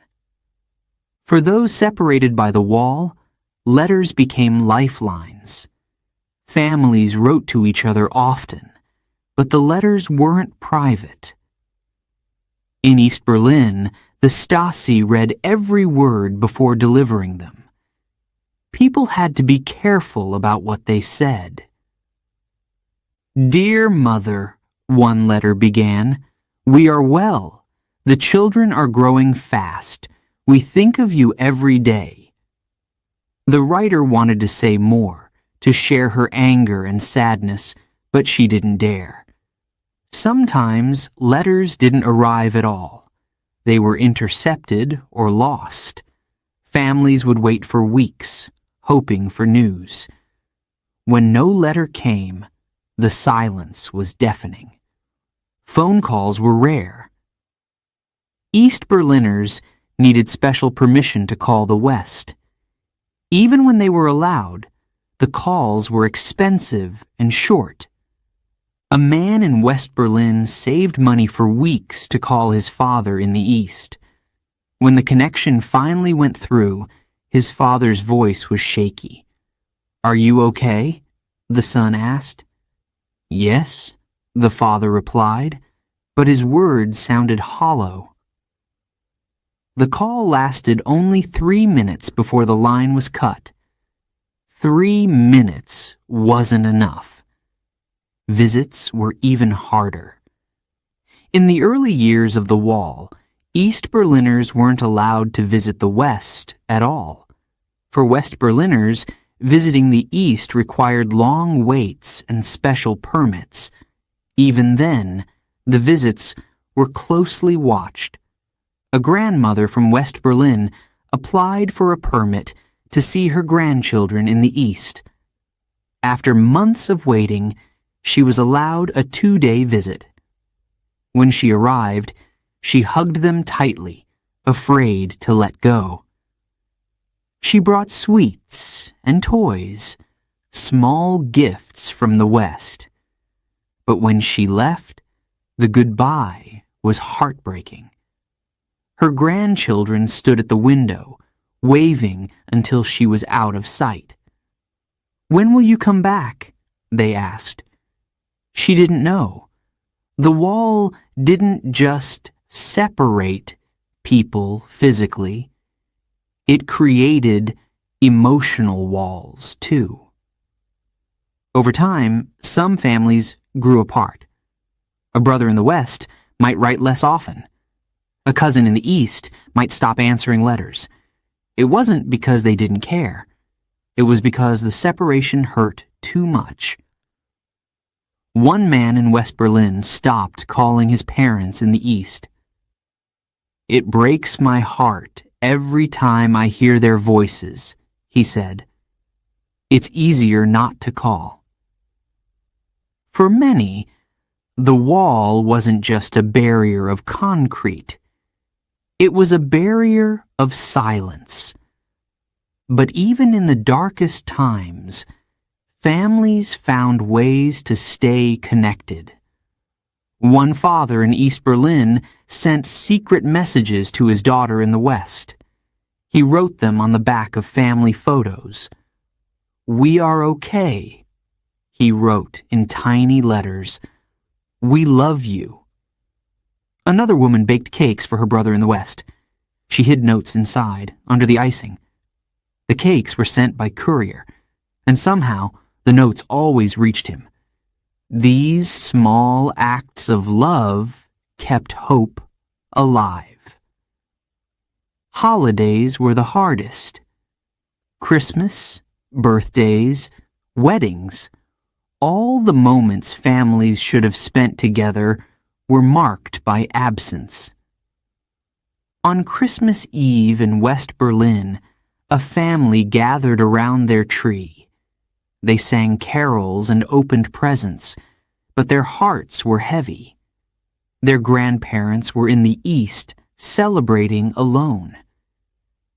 For those separated by the wall, letters became lifelines. Families wrote to each other often, but the letters weren't private. In East Berlin, the Stasi read every word before delivering them. People had to be careful about what they said. "Dear Mother," one letter began, "we are well. The children are growing fast. We think of you every day." The writer wanted to say more, to share her anger and sadness, but she didn't dare. Sometimes letters didn't arrive at all. They were intercepted or lost. Families would wait for weeks, hoping for news. When no letter came, the silence was deafening. Phone calls were rare. East Berliners needed special permission to call the West. Even when they were allowed, the calls were expensive and short. A man in West Berlin saved money for weeks to call his father in the East. When the connection finally went through, his father's voice was shaky. "Are you okay?" the son asked. "Yes," the father replied, but his words sounded hollow. The call lasted only 3 minutes before the line was cut. 3 minutes wasn't enough. Visits were even harder. In the early years of the wall, East Berliners weren't allowed to visit the West at all. For West Berliners, visiting the East required long waits and special permits. Even then, the visits were closely watched. A grandmother from West Berlin applied for a permit to see her grandchildren in the East. After months of waiting, she was allowed a 2-day visit. When she arrived, she hugged them tightly, afraid to let go. She brought sweets and toys, small gifts from the West. But when she left, the goodbye was heartbreaking. Her grandchildren stood at the window, waving until she was out of sight. "When will you come back?" they asked. She didn't know. The wall didn't just separate people physically. It created emotional walls, too. Over time, some families grew apart. A brother in the West might write less often. A cousin in the East might stop answering letters. It wasn't because they didn't care. It was because the separation hurt too much. One man in West Berlin stopped calling his parents in the East. "It breaks my heart every time I hear their voices," he said. "It's easier not to call." For many, the wall wasn't just a barrier of concrete. It was a barrier of silence. But even in the darkest times, families found ways to stay connected. One father in East Berlin sent secret messages to his daughter in the West. He wrote them on the back of family photos. "We are okay," he wrote in tiny letters. "We love you." Another woman baked cakes for her brother in the West. She hid notes inside, under the icing. The cakes were sent by courier, and somehow the notes always reached him. These small acts of love kept hope alive. Holidays were the hardest. Christmas, birthdays, weddings, all the moments families should have spent together were marked by absence. On Christmas Eve in West Berlin, a family gathered around their tree. They sang carols and opened presents, but their hearts were heavy. Their grandparents were in the East, celebrating alone.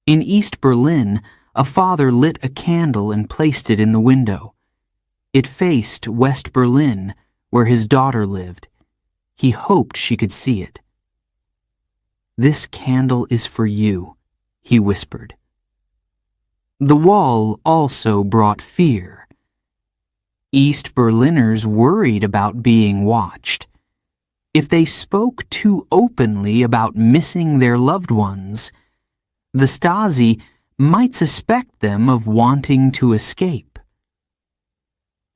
In East Berlin, a father lit a candle and placed it in the window. It faced West Berlin, where his daughter lived. He hoped she could see it. "This candle is for you," he whispered. The wall also brought fear. East Berliners worried about being watched. If they spoke too openly about missing their loved ones, the Stasi might suspect them of wanting to escape.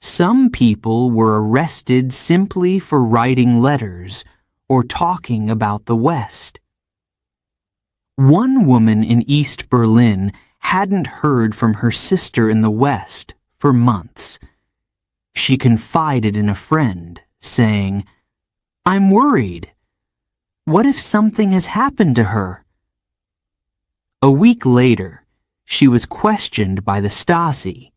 Some people were arrested simply for writing letters or talking about the West. One woman in East Berlin hadn't heard from her sister in the West for months. She confided in a friend, saying, "I'm worried. What if something has happened to her?" A week later, she was questioned by the Stasi.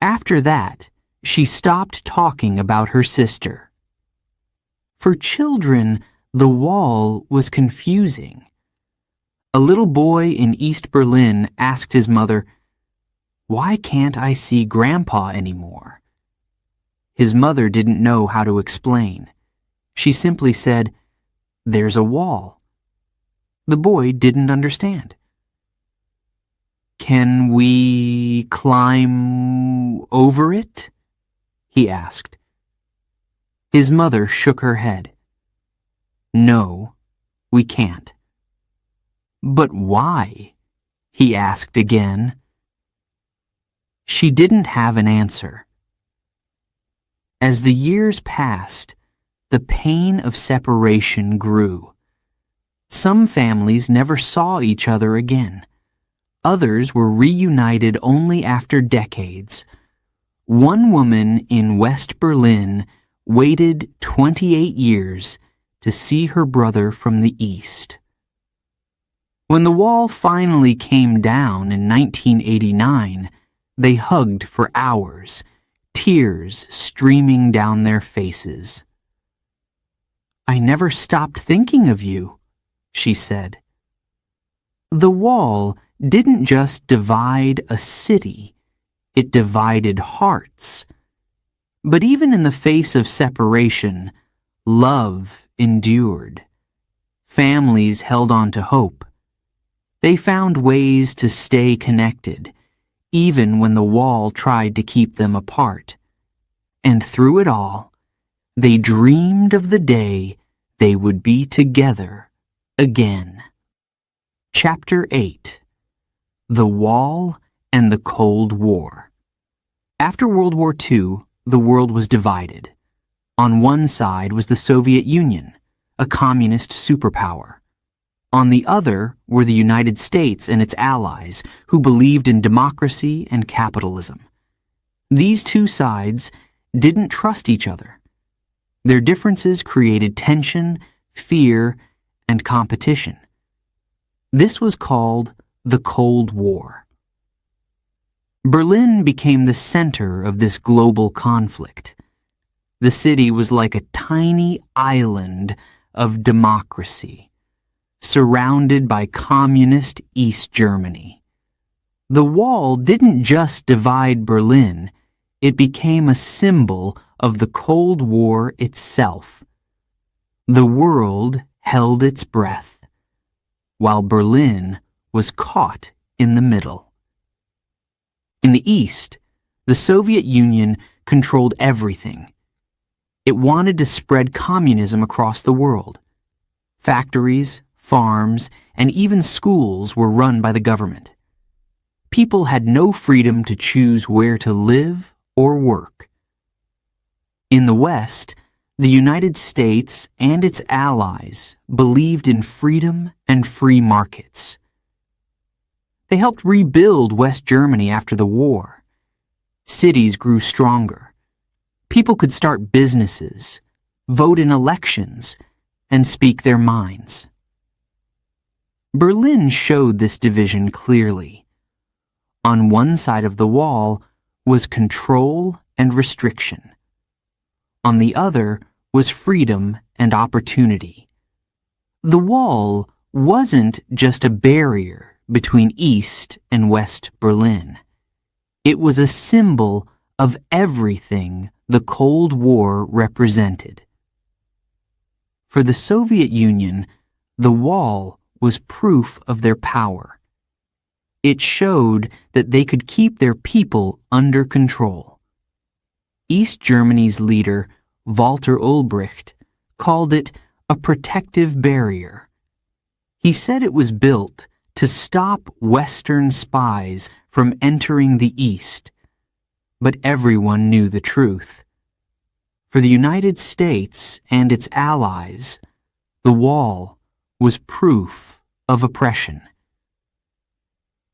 After that, she stopped talking about her sister. For children, the wall was confusing. A little boy in East Berlin asked his mother, "Why can't I see Grandpa anymore?" His mother didn't know how to explain. She simply said, "There's a wall." The boy didn't understand. "Can we climb over it?" he asked. His mother shook her head. "No, we can't." "But why?" he asked again. She didn't have an answer. As the years passed, the pain of separation grew. Some families never saw each other again. Others were reunited only after decades. One woman in West Berlin waited 28 years to see her brother from the East. When the wall finally came down in 1989, they hugged for hours, tears streaming down their faces. "I never stopped thinking of you," she said. The wall didn't just divide a city, it divided hearts. But even in the face of separation, love endured. Families held on to hope. They found ways to stay connected, even when the wall tried to keep them apart. And through it all, they dreamed of the day they would be together again. Chapter 8. The Wall and the Cold War. After World War II, the world was divided. On one side was the Soviet Union, a communist superpower. On the other were the United States and its allies, who believed in democracy and capitalism. These two sides didn't trust each other. Their differences created tension, fear, and competition. This was called the Cold War. Berlin became the center of this global conflict. The city was like a tiny island of democracy, surrounded by communist East Germany. The wall didn't just divide Berlin, it became a symbol of the Cold War itself. The world held its breath, while Berlin was caught in the middle. In the East, the Soviet Union controlled everything. It wanted to spread communism across the world. Factories, farms, and even schools were run by the government. People had no freedom to choose where to live or work. In the West, the United States and its allies believed in freedom and free markets. They helped rebuild West Germany after the war. Cities grew stronger. People could start businesses, vote in elections, and speak their minds. Berlin showed this division clearly. On one side of the wall was control and restriction. On the other was freedom and opportunity. The wall wasn't just a barrier between East and West Berlin. It was a symbol of everything the Cold War represented. For the Soviet Union, the wall was proof of their power. It showed that they could keep their people under control. East Germany's leader, Walter Ulbricht, called it a protective barrier. He said it was built to stop Western spies from entering the East. But everyone knew the truth. For the United States and its allies, the wall was proof of oppression.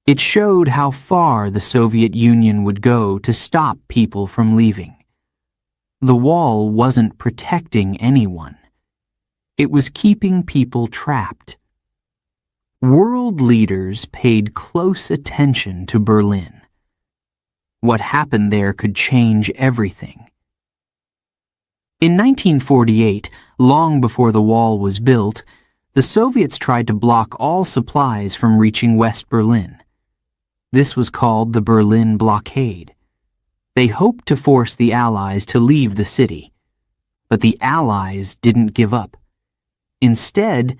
It showed how far the Soviet Union would go to stop people from leaving. The wall wasn't protecting anyone. It was keeping people trapped. World leaders paid close attention to Berlin. What happened there could change everything. In 1948, long before the wall was built, the Soviets tried to block all supplies from reaching West Berlin. This was called the Berlin Blockade. They hoped to force the Allies to leave the city. But the Allies didn't give up. Instead,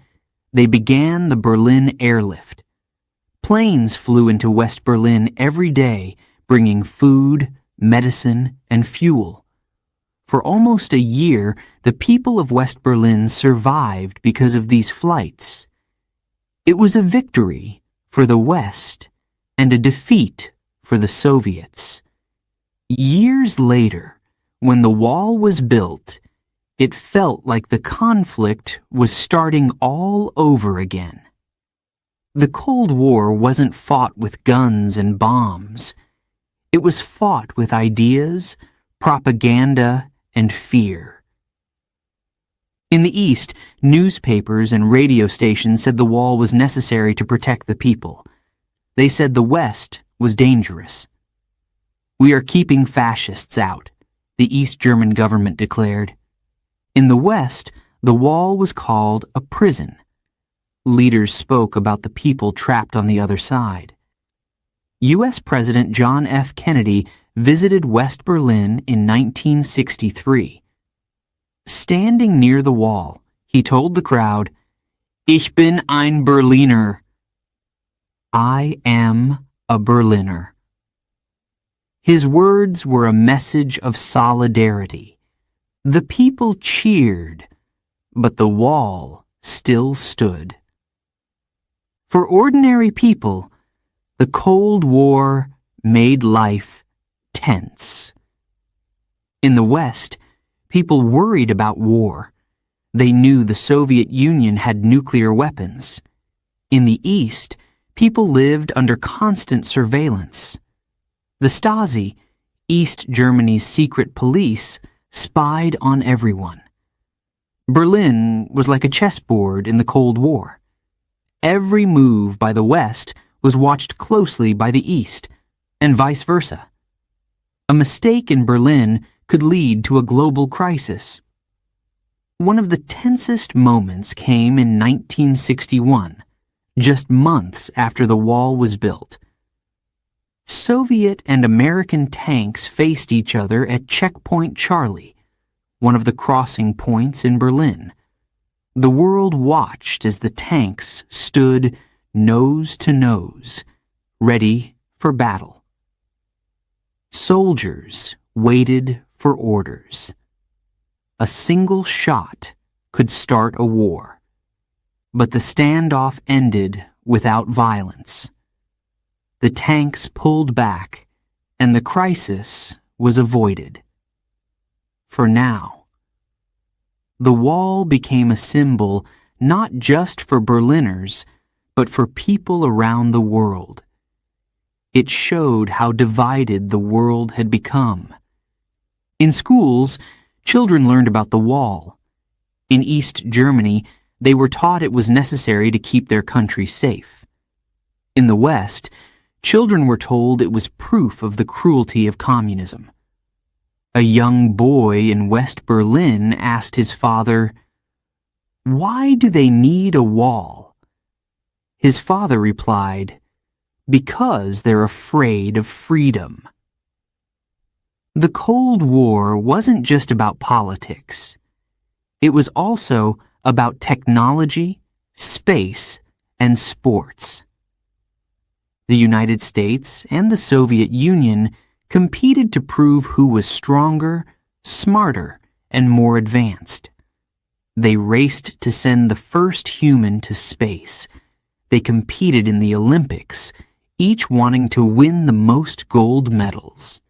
they began the Berlin Airlift. Planes flew into West Berlin every day, bringing food, medicine, and fuel. For almost a year, the people of West Berlin survived because of these flights. It was a victory for the West and a defeat for the Soviets. Years later, when the wall was built, it felt like the conflict was starting all over again. The Cold War wasn't fought with guns and bombs. It was fought with ideas, propaganda, and fear. In the East, newspapers and radio stations said the wall was necessary to protect the people. They said the West was dangerous. "We are keeping fascists out," the East German government declared. In the West, the wall was called a prison. Leaders spoke about the people trapped on the other side. U.S. President John F. Kennedy visited West Berlin in 1963. Standing near the wall, he told the crowd, "Ich bin ein Berliner." I am a Berliner. His words were a message of solidarity. The people cheered, but the wall still stood. For ordinary people, the Cold War made life tense. In the West, people worried about war. They knew the Soviet Union had nuclear weapons. In the East, people lived under constant surveillance. The Stasi, East Germany's secret police, spied on everyone. Berlin was like a chessboard in the Cold War. Every move by the West was watched closely by the East, and vice versa. A mistake in Berlin could lead to a global crisis. One of the tensest moments came in 1961, just months after the wall was built. Soviet and American tanks faced each other at Checkpoint Charlie, one of the crossing points in Berlin. The world watched as the tanks stood nose to nose, ready for battle. Soldiers waited for orders. A single shot could start a war, but the standoff ended without violence. The tanks pulled back, and the crisis was avoided. For now. The wall became a symbol not just for Berliners, but for people around the world. It showed how divided the world had become. In schools, children learned about the wall. In East Germany, they were taught it was necessary to keep their country safe. In the West, children were told it was proof of the cruelty of communism. A young boy in West Berlin asked his father, "Why do they need a wall?" His father replied, "Because they're afraid of freedom." The Cold War wasn't just about politics. It was also about technology, space, and sports. The United States and the Soviet Union competed to prove who was stronger, smarter, and more advanced. They raced to send the first human to space. They competed in the Olympics, each wanting to win the most gold medals.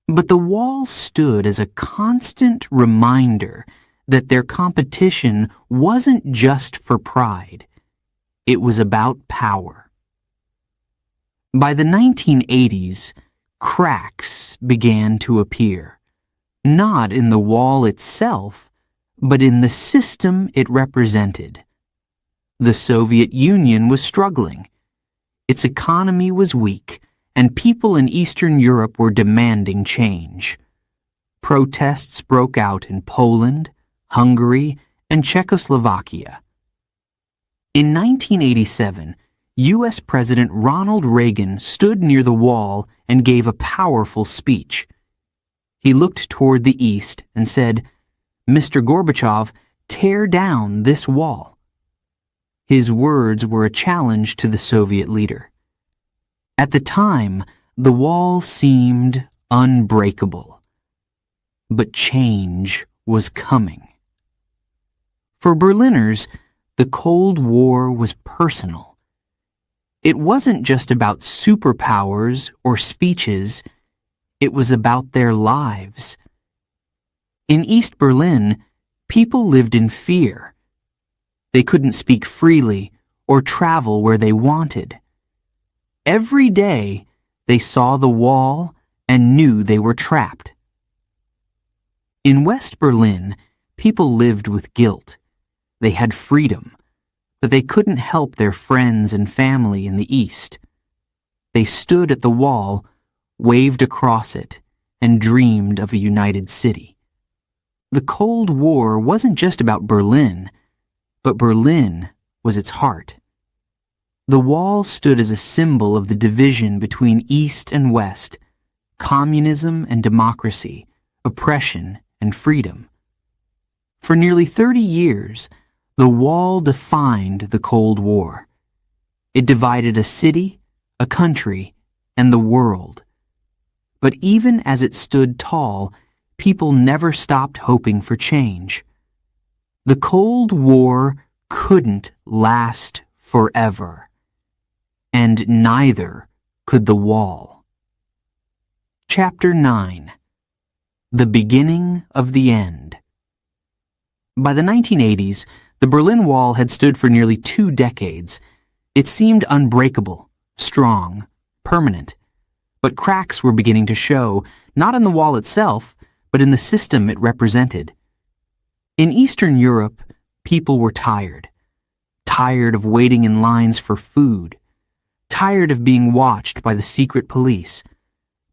But the wall stood as a constant reminder that their competition wasn't just for pride. It was about power. By the 1980s, cracks began to appear, not in the wall itself, but in the system it represented. The Soviet Union was struggling. Its economy was weak, and people in Eastern Europe were demanding change. Protests broke out in Poland, Hungary, and Czechoslovakia. In 1987, U.S. President Ronald Reagan stood near the wall and gave a powerful speech. He looked toward the east and said, "Mr. Gorbachev, tear down this wall." His words were a challenge to the Soviet leader. At the time, the wall seemed unbreakable. But change was coming. For Berliners, the Cold War was personal. It wasn't just about superpowers or speeches, it was about their lives. In East Berlin, people lived in fear. They couldn't speak freely or travel where they wanted. Every day, they saw the wall and knew they were trapped. In West Berlin, people lived with guilt. They had freedom, but they couldn't help their friends and family in the East. They stood at the wall, waved across it, and dreamed of a united city. The Cold War wasn't just about Berlin, but Berlin was its heart. The wall stood as a symbol of the division between East and West, communism and democracy, oppression and freedom. For nearly 30 years, the wall defined the Cold War. It divided a city, a country, and the world. But even as it stood tall, people never stopped hoping for change. The Cold War couldn't last forever, and neither could the wall. Chapter 9. The Beginning of the End. By the 1980s, the Berlin Wall had stood for nearly 2 decades. It seemed unbreakable, strong, permanent. But cracks were beginning to show, not in the wall itself, but in the system it represented. In Eastern Europe, people were tired. Tired of waiting in lines for food. Tired of being watched by the secret police.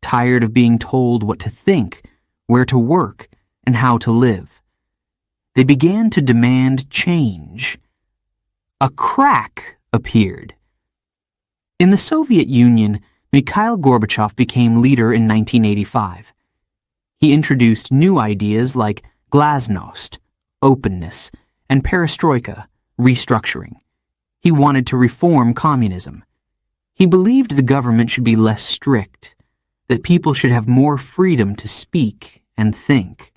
Tired of being told what to think, where to work, and how to live. They began to demand change. A crack appeared. In the Soviet Union, Mikhail Gorbachev became leader in 1985. He introduced new ideas like glasnost, openness, and perestroika, restructuring. He wanted to reform communism. He believed the government should be less strict, that people should have more freedom to speak and think.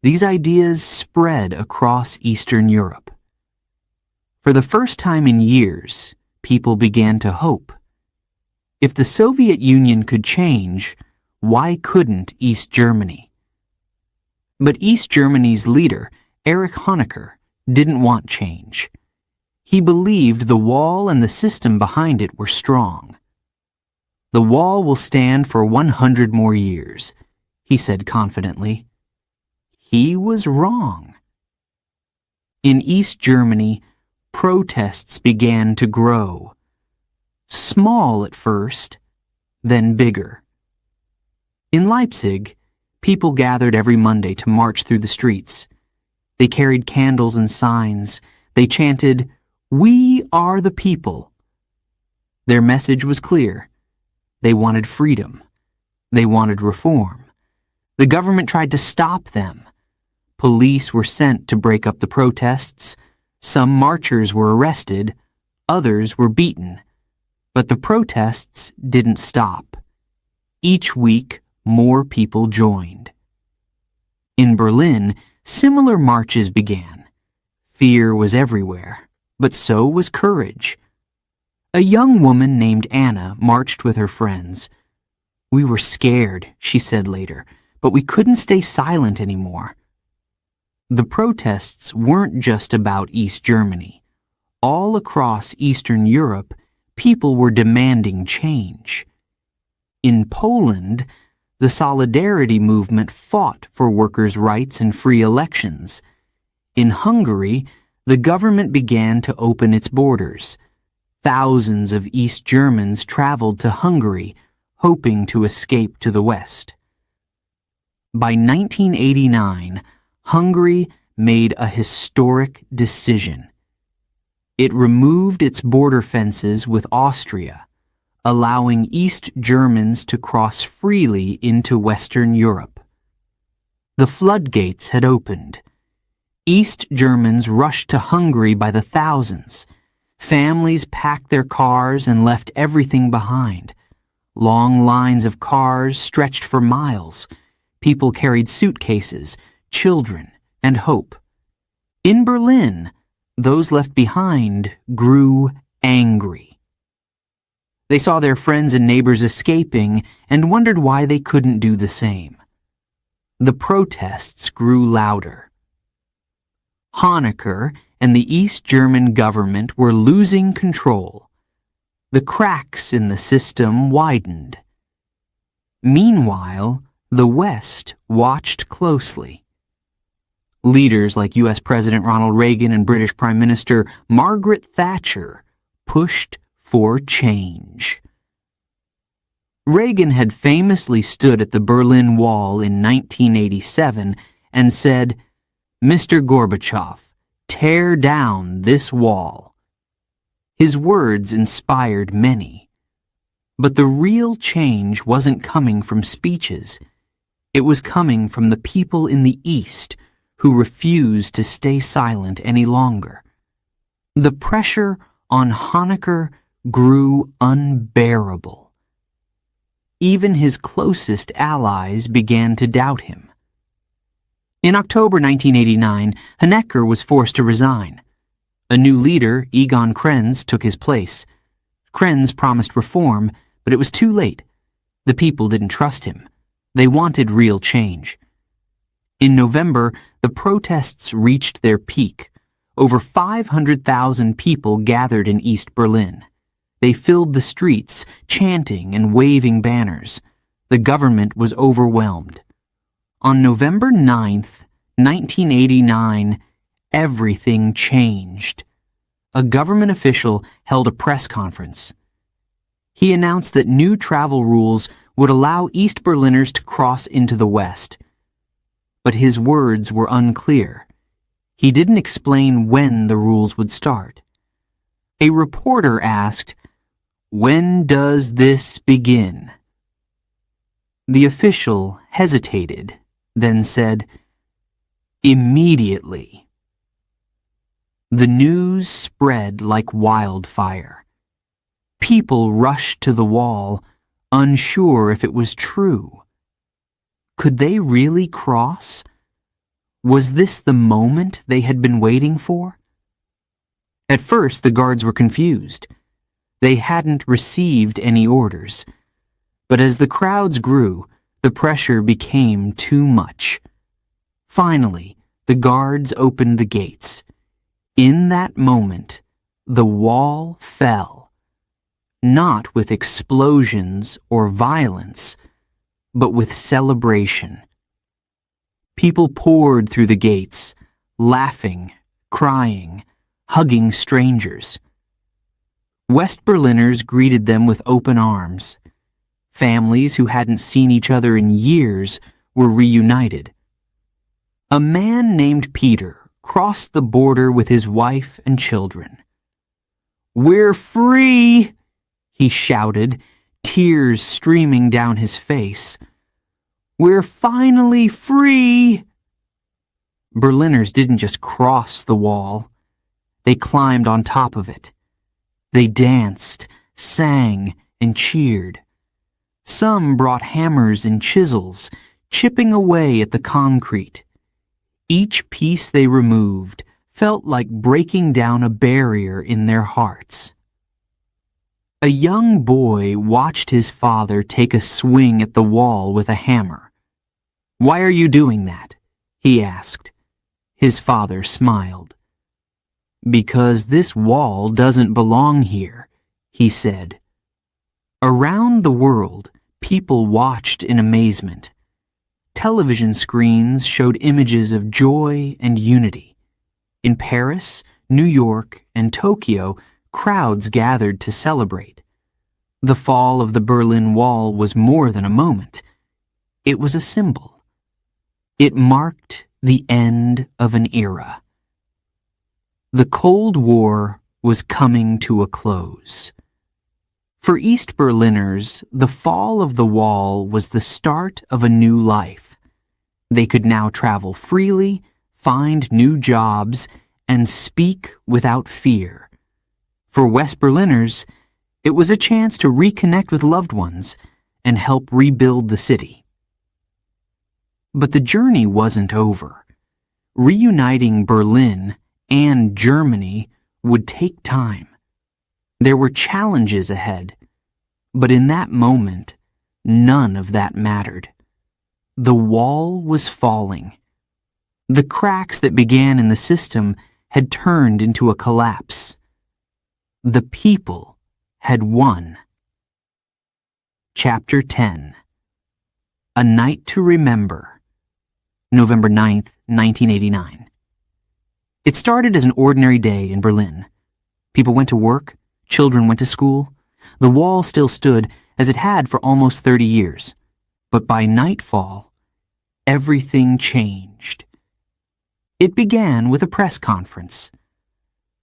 These ideas spread across Eastern Europe. For the first time in years, people began to hope. If the Soviet Union could change, why couldn't East Germany? But East Germany's leader, Erich Honecker, didn't want change. He believed the wall and the system behind it were strong. The wall will stand for 100 more years, he said confidently. He was wrong. In East Germany, protests began to grow. Small at first, then bigger. In Leipzig, people gathered every Monday to march through the streets. They carried candles and signs. They chanted, "We are the people." Their message was clear. They wanted freedom. They wanted reform. The government tried to stop them. Police were sent to break up the protests. Some marchers were arrested. Others were beaten. But the protests didn't stop. Each week, more people joined. In Berlin, similar marches began. Fear was everywhere, but so was courage. A young woman named Anna marched with her friends. "We were scared," she said later, "but we couldn't stay silent anymore." The protests weren't just about East Germany. All across Eastern Europe, people were demanding change. In Poland, the Solidarity movement fought for workers' rights and free elections. In Hungary, the government began to open its borders. Thousands of East Germans traveled to Hungary, hoping to escape to the West. By 1989, Hungary made a historic decision. It removed its border fences with Austria, allowing East Germans to cross freely into Western Europe. The floodgates had opened. East Germans rushed to Hungary by the thousands. Families packed their cars and left everything behind. Long lines of cars stretched for miles. People carried suitcases, children, and hope. In Berlin, those left behind grew angry. They saw their friends and neighbors escaping and wondered why they couldn't do the same. The protests grew louder. Honecker and the East German government were losing control. The cracks in the system widened. Meanwhile, the West watched closely. Leaders like U.S. President Ronald Reagan and British Prime Minister Margaret Thatcher pushed for change. Reagan had famously stood at the Berlin Wall in 1987 and said, "Mr. Gorbachev, tear down this wall." His words inspired many. But the real change wasn't coming from speeches. It was coming from the people in the East who refused to stay silent any longer. The pressure on Honecker grew unbearable. Even his closest allies began to doubt him. In October 1989, Honecker was forced to resign. A new leader, Egon Krenz, took his place. Krenz promised reform, but it was too late. The people didn't trust him. They wanted real change. In November, the protests reached their peak. Over 500,000 people gathered in East Berlin. They filled the streets, chanting and waving banners. The government was overwhelmed. On November 9th, 1989, everything changed. A government official held a press conference. He announced that new travel rules would allow East Berliners to cross into the West. But his words were unclear. He didn't explain when the rules would start. A reporter asked, "When does this begin?" The official hesitated, then said, "Immediately." The news spread like wildfire. People rushed to the wall, unsure if it was true. Could they really cross? Was this the moment they had been waiting for? At first, the guards were confused. They hadn't received any orders. But as the crowds grew, the pressure became too much. Finally, the guards opened the gates. In that moment, the wall fell. Not with explosions or violence, but with celebration. People poured through the gates, laughing, crying, hugging strangers. West Berliners greeted them with open arms. Families who hadn't seen each other in years were reunited. A man named Peter crossed the border with his wife and children. "We're free!" he shouted, tears streaming down his face. "We're finally free!" Berliners didn't just cross the wall. They climbed on top of it. They danced, sang, and cheered. Some brought hammers and chisels, chipping away at the concrete. Each piece they removed felt like breaking down a barrier in their hearts. A young boy watched his father take a swing at the wall with a hammer. "Why are you doing that?" he asked. His father smiled. "Because this wall doesn't belong here," he said. Around the world, people watched in amazement. Television screens showed images of joy and unity. In Paris, New York, and Tokyo, crowds gathered to celebrate. The fall of the Berlin Wall was more than a moment. It was a symbol. It marked the end of an era. The Cold War was coming to a close. For East Berliners, the fall of the wall was the start of a new life. They could now travel freely, find new jobs, and speak without fear. For West Berliners, it was a chance to reconnect with loved ones and help rebuild the city. But the journey wasn't over. Reuniting Berlin and Germany would take time. There were challenges ahead, but in that moment, none of that mattered. The wall was falling. The cracks that began in the system had turned into a collapse. The people had won. Chapter 10. A Night to Remember. November 9th, 1989. It started as an ordinary day in Berlin. People went to work, children went to school. The wall still stood as it had for almost 30 years. But by nightfall, everything changed. It began with a press conference.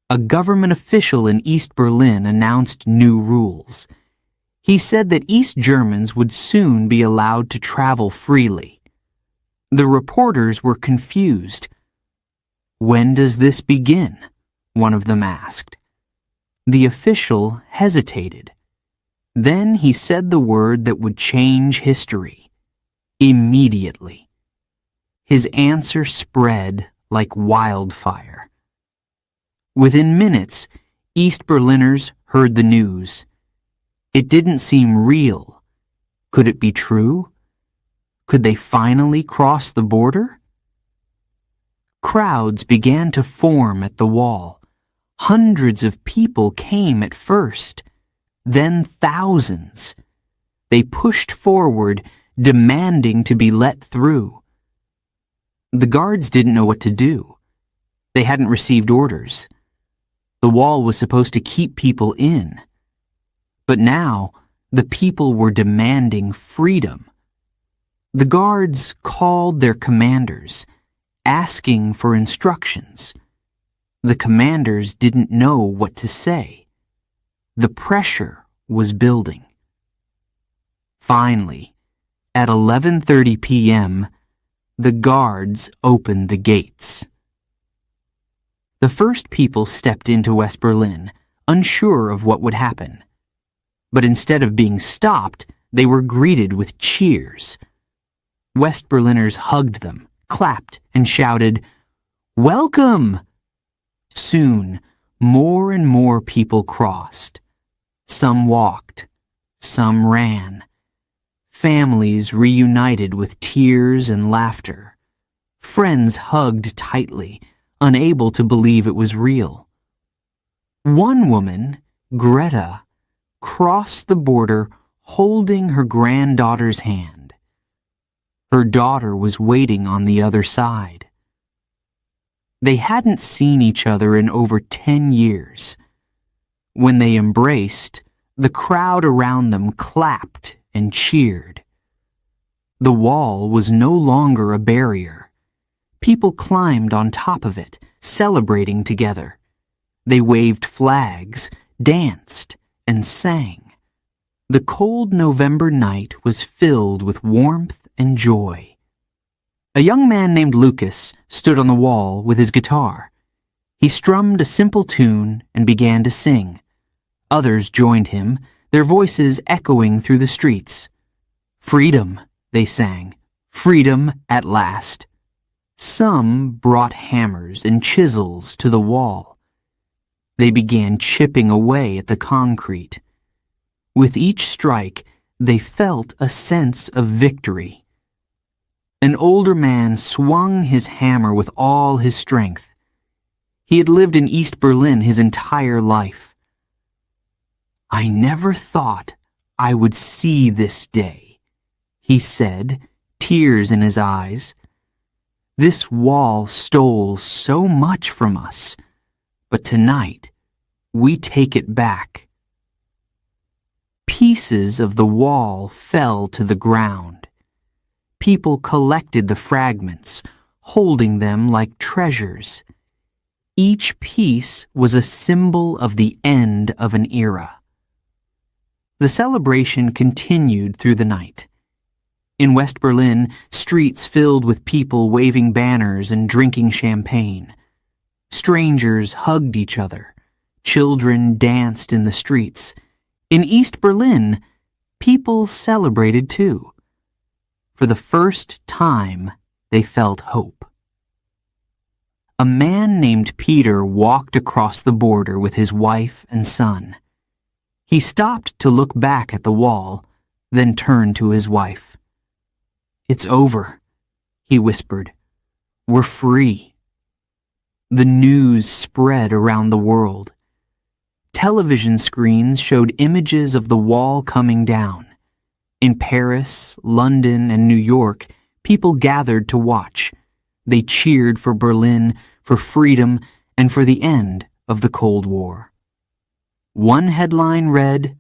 A government official in East Berlin announced new rules. He said that East Germans would soon be allowed to travel freely. The reporters were confused. "When does this begin?" one of them asked. The official hesitated. Then he said the word that would change history. Immediately. His answer spread like wildfire. Within minutes, East Berliners heard the news. It didn't seem real. Could it be true? Could they finally cross the border? Crowds began to form at the wall. Hundreds of people came at first, then thousands. They pushed forward, demanding to be let through. The guards didn't know what to do. They hadn't received orders. The wall was supposed to keep people in. But now, the people were demanding freedom. The guards called their commanders, asking for instructions. The commanders didn't know what to say. The pressure was building. Finally, at 11:30 p.m., the guards opened the gates. The first people stepped into West Berlin, unsure of what would happen. But instead of being stopped, they were greeted with cheers. West Berliners hugged them, clapped, and shouted, "Welcome!" Soon, more and more people crossed. Some walked, some ran. Families reunited with tears and laughter. Friends hugged tightly, unable to believe it was real. One woman, Greta, crossed the border holding her granddaughter's hand. Her daughter was waiting on the other side. They hadn't seen each other in over 10 years. When they embraced, the crowd around them clapped and cheered. The wall was no longer a barrier. People climbed on top of it, celebrating together. They waved flags, danced, and sang. The cold November night was filled with warmth and joy. A young man named Lucas stood on the wall with his guitar. He strummed a simple tune and began to sing. Others joined him, their voices echoing through the streets. "Freedom," they sang. "Freedom at last." Some brought hammers and chisels to the wall. They began chipping away at the concrete. With each strike, they felt a sense of victory. An older man swung his hammer with all his strength. He had lived in East Berlin his entire life. "I never thought I would see this day," he said, tears in his eyes. "This wall stole so much from us, but tonight we take it back." Pieces of the wall fell to the ground. People collected the fragments, holding them like treasures. Each piece was a symbol of the end of an era. The celebration continued through the night. In West Berlin, streets filled with people waving banners and drinking champagne. Strangers hugged each other. Children danced in the streets. In East Berlin, people celebrated too. For the first time, they felt hope. A man named Peter walked across the border with his wife and son. He stopped to look back at the wall, then turned to his wife. "It's over," he whispered. "We're free." The news spread around the world. Television screens showed images of the wall coming down. In Paris, London, and New York, people gathered to watch. They cheered for Berlin, for freedom, and for the end of the Cold War. One headline read,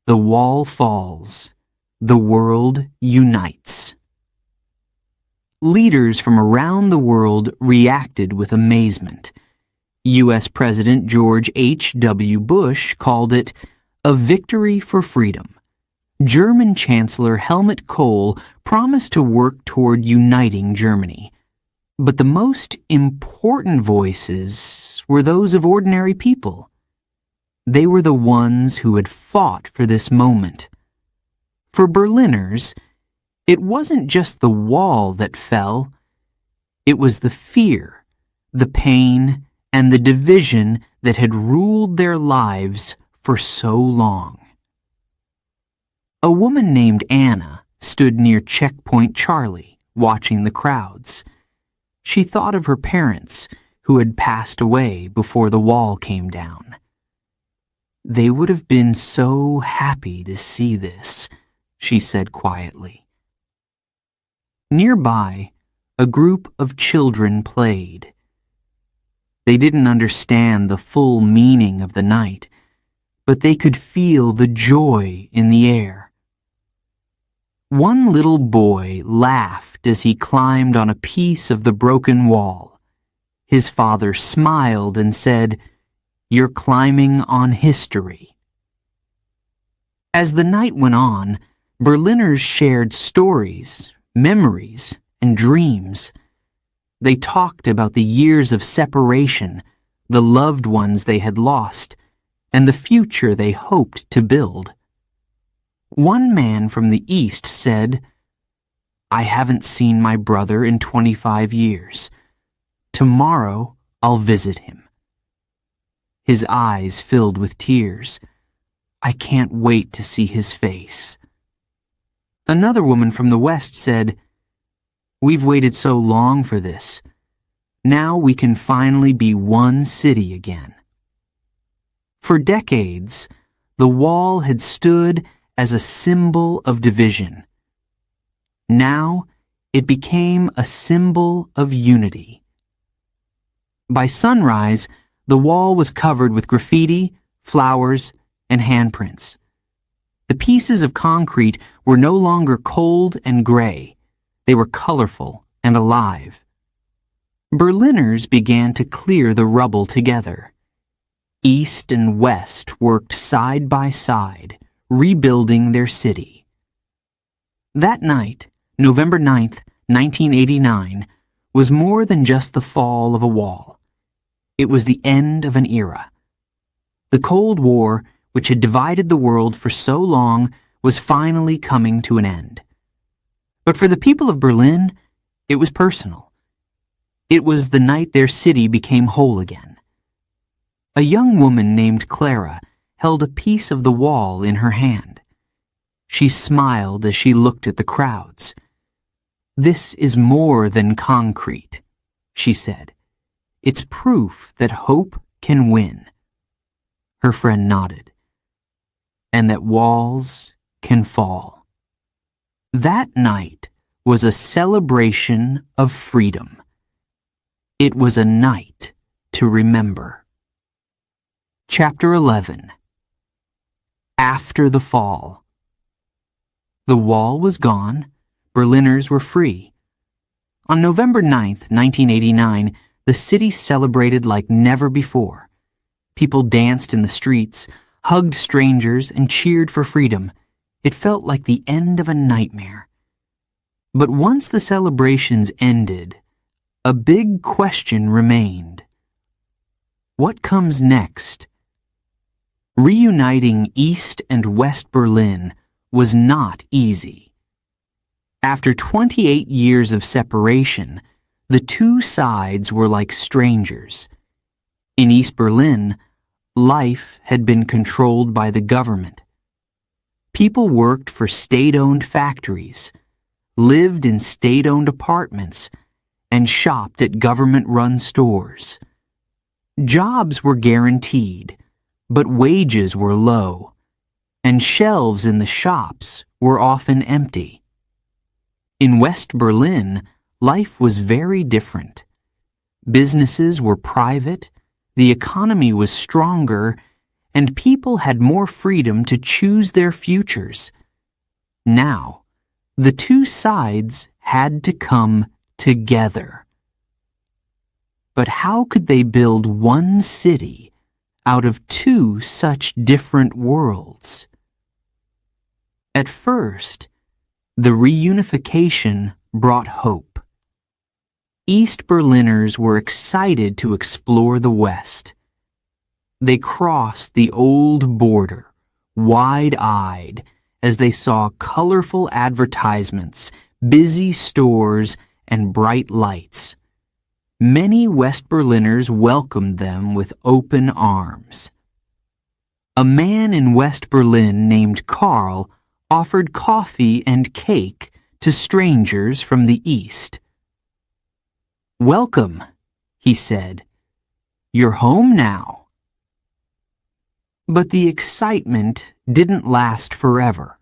"The wall falls. The world unites." Leaders from around the world reacted with amazement. U.S. President George H.W. Bush called it a victory for freedom, German Chancellor Helmut Kohl promised to work toward uniting Germany. But the most important voices were those of ordinary people. They were the ones who had fought for this moment. For Berliners, it wasn't just the wall that fell. It was the fear, the pain, and the division that had ruled their lives for so long. A woman named Anna stood near Checkpoint Charlie, watching the crowds. She thought of her parents, who had passed away before the wall came down. They would have been so happy to see this, she said quietly. Nearby, a group of children played. They didn't understand the full meaning of the night, but they could feel the joy in the air. One little boy laughed as he climbed on a piece of the broken wall. His father smiled and said, "You're climbing on history." As the night went on, Berliners shared stories, memories, and dreams. They talked about the years of separation, the loved ones they had lost, and the future they hoped to build. One man from the East said, "I haven't seen my brother in 25 years. Tomorrow I'll visit him." His eyes filled with tears. "I can't wait to see his face." Another woman from the West said, "We've waited so long for this. Now we can finally be one city again." For decades, the wall had stood as a symbol of division. Now it became a symbol of unity. By sunrise, the wall was covered with graffiti, flowers, and handprints. The pieces of concrete were no longer cold and gray. They were colorful and alive. Berliners began to clear the rubble together. East and West worked side by side, rebuilding their city. That night, November 9th, 1989, was more than just the fall of a wall. It was the end of an era. The Cold War, which had divided the world for so long, was finally coming to an end. But for the people of Berlin, it was personal. It was the night their city became whole again. A young woman named Clara held a piece of the wall in her hand. She smiled as she looked at the crowds. "This is more than concrete," she said. "It's proof that hope can win." Her friend nodded. "And that walls can fall." That night was a celebration of freedom. It was a night to remember. Chapter 11. After the fall. The wall was gone. Berliners were free. On November 9th, 1989, the city celebrated like never before. People danced in the streets, hugged strangers, and cheered for freedom. It felt like the end of a nightmare. But once the celebrations ended, a big question remained. What comes next? Reuniting East and West Berlin was not easy. After 28 years of separation, the two sides were like strangers. In East Berlin, life had been controlled by the government. People worked for state-owned factories, lived in state-owned apartments, and shopped at government-run stores. Jobs were guaranteed, but wages were low, and shelves in the shops were often empty. In West Berlin, life was very different. Businesses were private, the economy was stronger, and people had more freedom to choose their futures. Now, the two sides had to come together. But how could they build one city out of two such different worlds? At first, the reunification brought hope. East Berliners were excited to explore the West. They crossed the old border, wide-eyed, as they saw colorful advertisements, busy stores, and bright lights. Many West Berliners welcomed them with open arms. A man in West Berlin named Karl offered coffee and cake to strangers from the East. "Welcome," he said. "You're home now." But the excitement didn't last forever.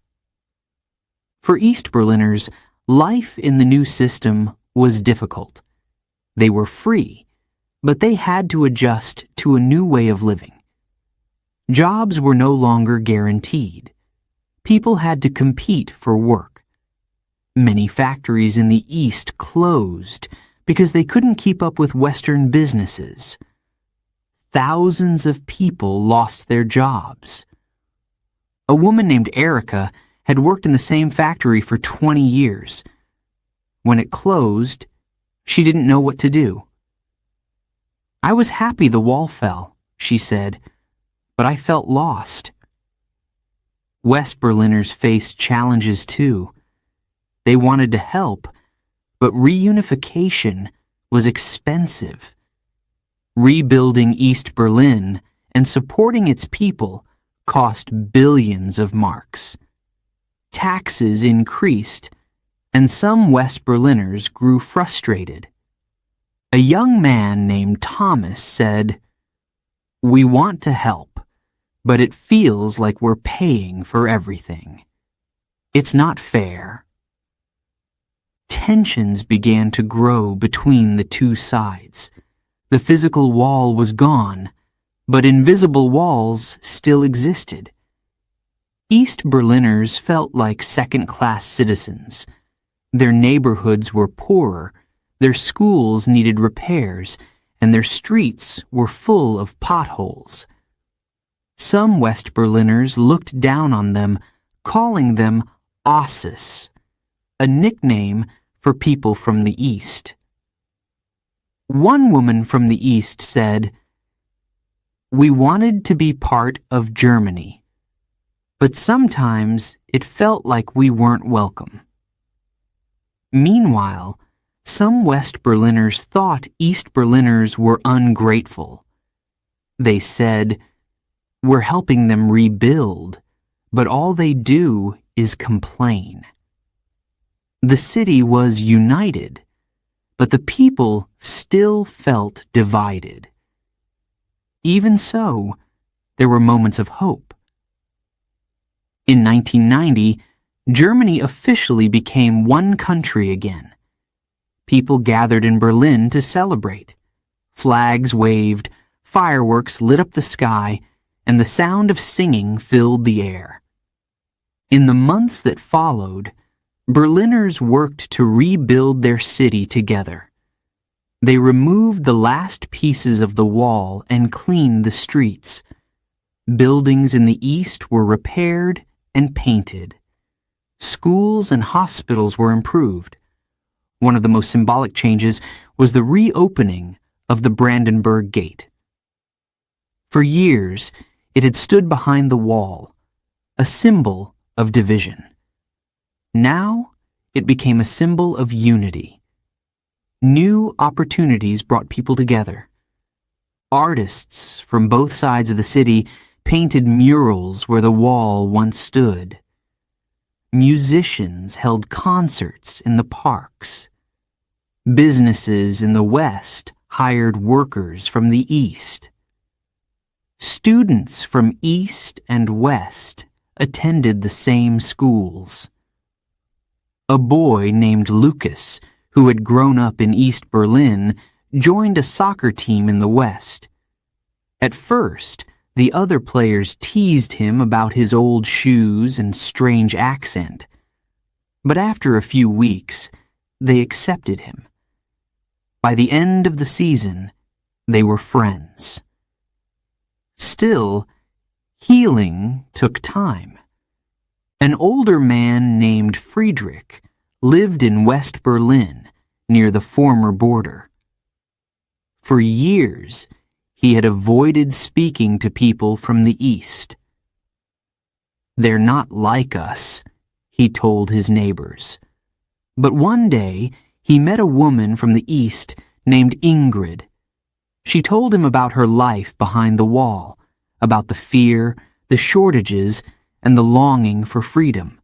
For East Berliners, life in the new system was difficult. They were free, but they had to adjust to a new way of living. Jobs were no longer guaranteed. People had to compete for work. Many factories in the East closed because they couldn't keep up with Western businesses. Thousands of people lost their jobs. A woman named Erica had worked in the same factory for 20 years. When it closed, she didn't know what to do. "I was happy the wall fell," she said, "but I felt lost." West Berliners faced challenges too. They wanted to help, but reunification was expensive. Rebuilding East Berlin and supporting its people cost billions of marks. Taxes increased, and some West Berliners grew frustrated. A young man named Thomas said, "We want to help, but it feels like we're paying for everything. It's not fair." Tensions began to grow between the two sides. The physical wall was gone, but invisible walls still existed. East Berliners felt like second-class citizens. Their neighborhoods were poorer, their schools needed repairs, and their streets were full of potholes. Some West Berliners looked down on them, calling them Ossis, a nickname for people from the East. One woman from the East said, "We wanted to be part of Germany, but sometimes it felt like we weren't welcome." Meanwhile, some West Berliners thought East Berliners were ungrateful. They said, "We're helping them rebuild, but all they do is complain." The city was united, but the people still felt divided. Even so, there were moments of hope. In 1990, Germany officially became one country again. People gathered in Berlin to celebrate. Flags waved, fireworks lit up the sky, and the sound of singing filled the air. In the months that followed, Berliners worked to rebuild their city together. They removed the last pieces of the wall and cleaned the streets. Buildings in the East were repaired and painted. Schools and hospitals were improved. One of the most symbolic changes was the reopening of the Brandenburg Gate. For years, it had stood behind the wall, a symbol of division. Now, it became a symbol of unity. New opportunities brought people together. Artists from both sides of the city painted murals where the wall once stood. Musicians held concerts in the parks. Businesses in the West hired workers from the East. Students from East and West attended the same schools. A boy named Lucas, who had grown up in East Berlin, joined a soccer team in the West. At first, the other players teased him about his old shoes and strange accent. But after a few weeks, they accepted him. By the end of the season, they were friends. Still, healing took time. An older man named Friedrich lived in West Berlin, near the former border. For years, he had avoided speaking to people from the East. "They're not like us," he told his neighbors. But one day, he met a woman from the East named Ingrid. She told him about her life behind the wall, about the fear, the shortages, and the longing for freedom.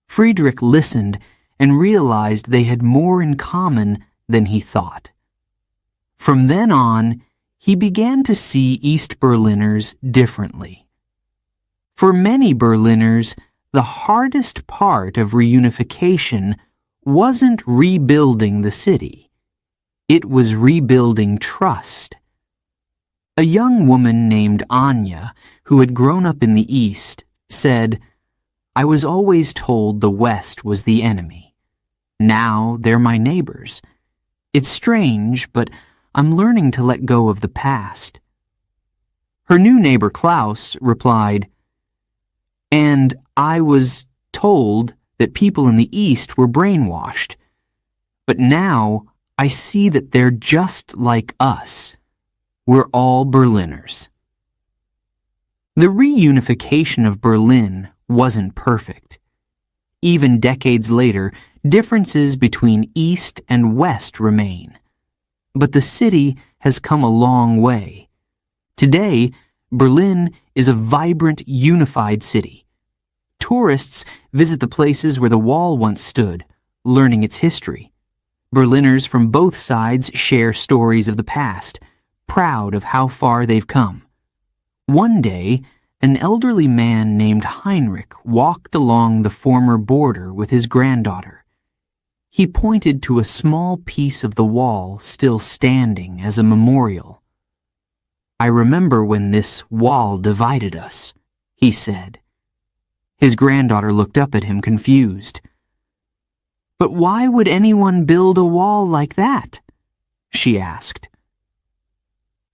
Friedrich listened and realized they had more in common than he thought. From then on, he began to see East Berliners differently. For many Berliners, the hardest part of reunification wasn't rebuilding the city. It was rebuilding trust. A young woman named Anya, who had grown up in the East, said, "I was always told the West was the enemy. Now they're my neighbors. It's strange, but I'm learning to let go of the past." Her new neighbor Klaus replied, "And I was told that people in the East were brainwashed. But now I see that they're just like us. We're all Berliners." The reunification of Berlin wasn't perfect. Even decades later, differences between East and West remain. But the city has come a long way. Today, Berlin is a vibrant, unified city. Tourists visit the places where the wall once stood, learning its history. Berliners from both sides share stories of the past, proud of how far they've come. One day, an elderly man named Heinrich walked along the former border with his granddaughter. He pointed to a small piece of the wall still standing as a memorial. "I remember when this wall divided us," he said. His granddaughter looked up at him confused. "But why would anyone build a wall like that?" she asked.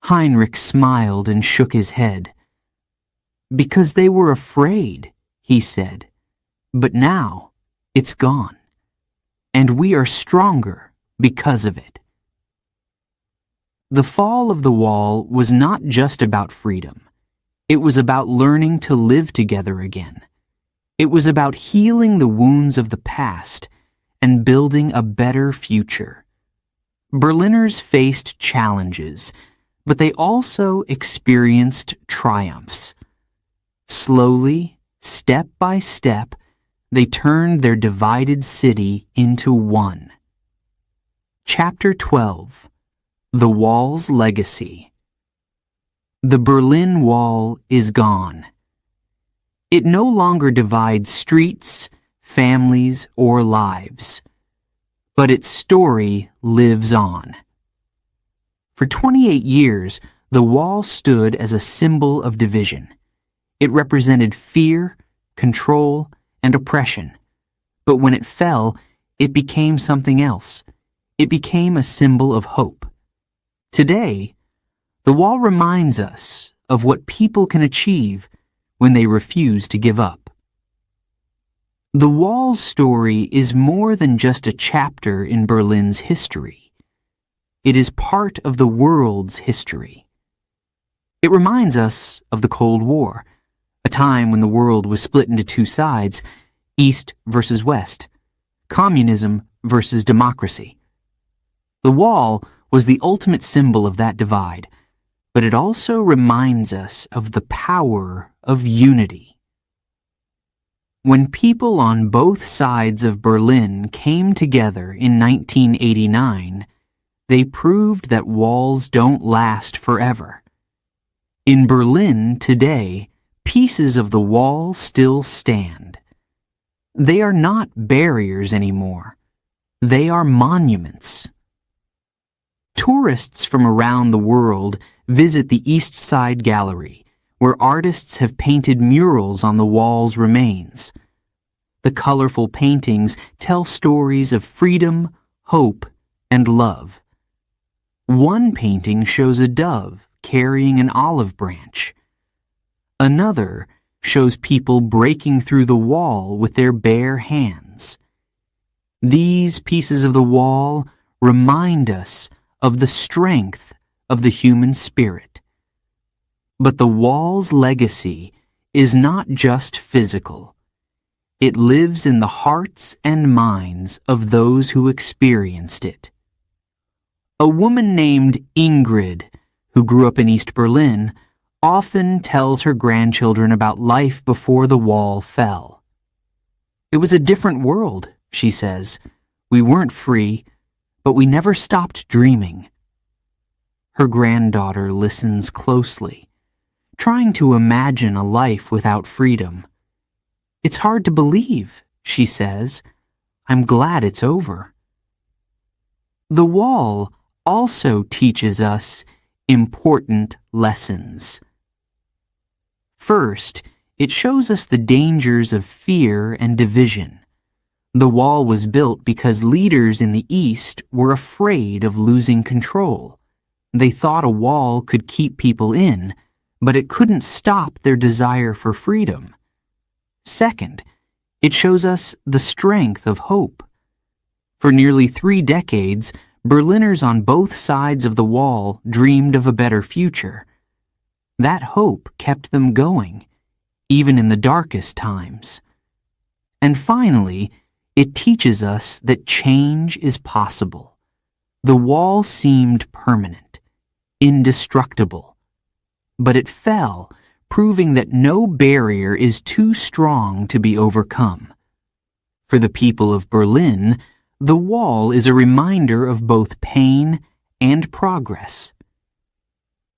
Heinrich smiled and shook his head. "Because they were afraid," he said. "But now it's gone. And we are stronger because of it." The fall of the wall was not just about freedom. It was about learning to live together again. It was about healing the wounds of the past and building a better future. Berliners faced challenges, but they also experienced triumphs. Slowly, step by step, they turned their divided city into one. Chapter 12. The Wall's Legacy. The Berlin Wall is gone. It no longer divides streets, families, or lives. But its story lives on. For 28 years, the wall stood as a symbol of division. It represented fear, control, and oppression. But when it fell, it became something else. It became a symbol of hope. Today, the wall reminds us of what people can achieve when they refuse to give up. The wall's story is more than just a chapter in Berlin's history. It is part of the world's history. It reminds us of the Cold War, a time when the world was split into two sides, East versus West, communism versus democracy. The wall was the ultimate symbol of that divide, but it also reminds us of the power of unity. When people on both sides of Berlin came together in 1989, they proved that walls don't last forever. In Berlin today, pieces of the wall still stand. They are not barriers anymore. They are monuments. Tourists from around the world visit the East Side Gallery, where artists have painted murals on the wall's remains. The colorful paintings tell stories of freedom, hope, and love. One painting shows a dove carrying an olive branch. Another shows people breaking through the wall with their bare hands. These pieces of the wall remind us of the strength of the human spirit. But the wall's legacy is not just physical. It lives in the hearts and minds of those who experienced it. A woman named Ingrid, who grew up in East Berlin, often tells her grandchildren about life before the wall fell. "It was a different world," she says. "We weren't free, but we never stopped dreaming." Her granddaughter listens closely, trying to imagine a life without freedom. "It's hard to believe," she says. "I'm glad it's over." The wall also teaches us important lessons. First, it shows us the dangers of fear and division. The wall was built because leaders in the East were afraid of losing control. They thought a wall could keep people in, but it couldn't stop their desire for freedom. Second, it shows us the strength of hope. For nearly 3 decades, Berliners on both sides of the wall dreamed of a better future. That hope kept them going, even in the darkest times. And finally, it teaches us that change is possible. The wall seemed permanent, indestructible, but it fell, proving that no barrier is too strong to be overcome. For the people of Berlin, the wall is a reminder of both pain and progress.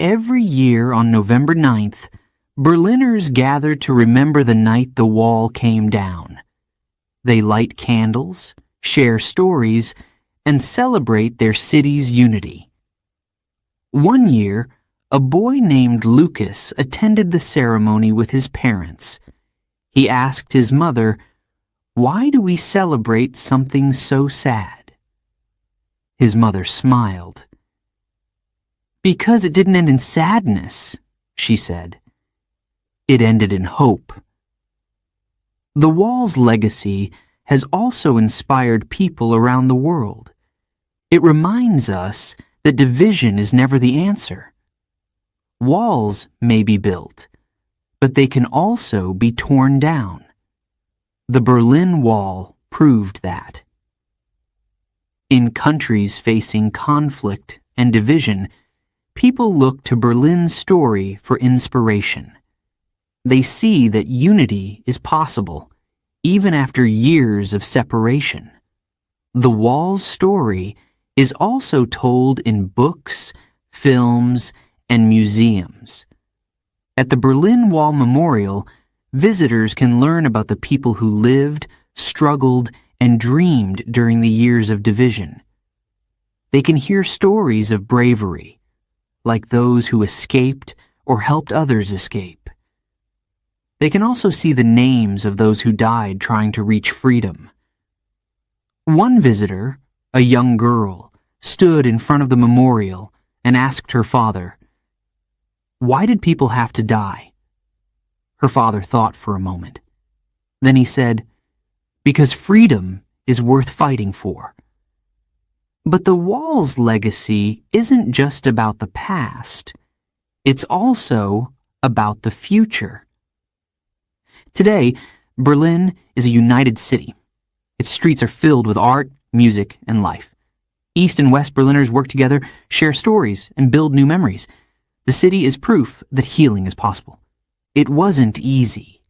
Every year on November 9th, Berliners gather to remember the night the wall came down. They light candles, share stories, and celebrate their city's unity. One year, a boy named Lucas attended the ceremony with his parents. He asked his mother, "Why do we celebrate something so sad?" His mother smiled. "Because it didn't end in sadness," she said. It ended in hope. The wall's legacy has also inspired people around the world. It reminds us that division is never the answer. Walls may be built, but they can also be torn down. The Berlin Wall proved that. In countries facing conflict and division, people look to Berlin's story for inspiration. They see that unity is possible, even after years of separation. The wall's story is also told in books, films, and museums. At the Berlin Wall Memorial, visitors can learn about the people who lived, struggled, and dreamed during the years of division. They can hear stories of bravery, like those who escaped or helped others escape. They can also see the names of those who died trying to reach freedom. One visitor, a young girl, stood in front of the memorial and asked her father, "Why did people have to die?" Her father thought for a moment. Then he said, "Because freedom is worth fighting for." But the wall's legacy isn't just about the past. It's also about the future. Today, Berlin is a united city. Its streets are filled with art, music, and life. East and West Berliners work together, share stories, and build new memories. The city is proof that healing is possible. It wasn't easy.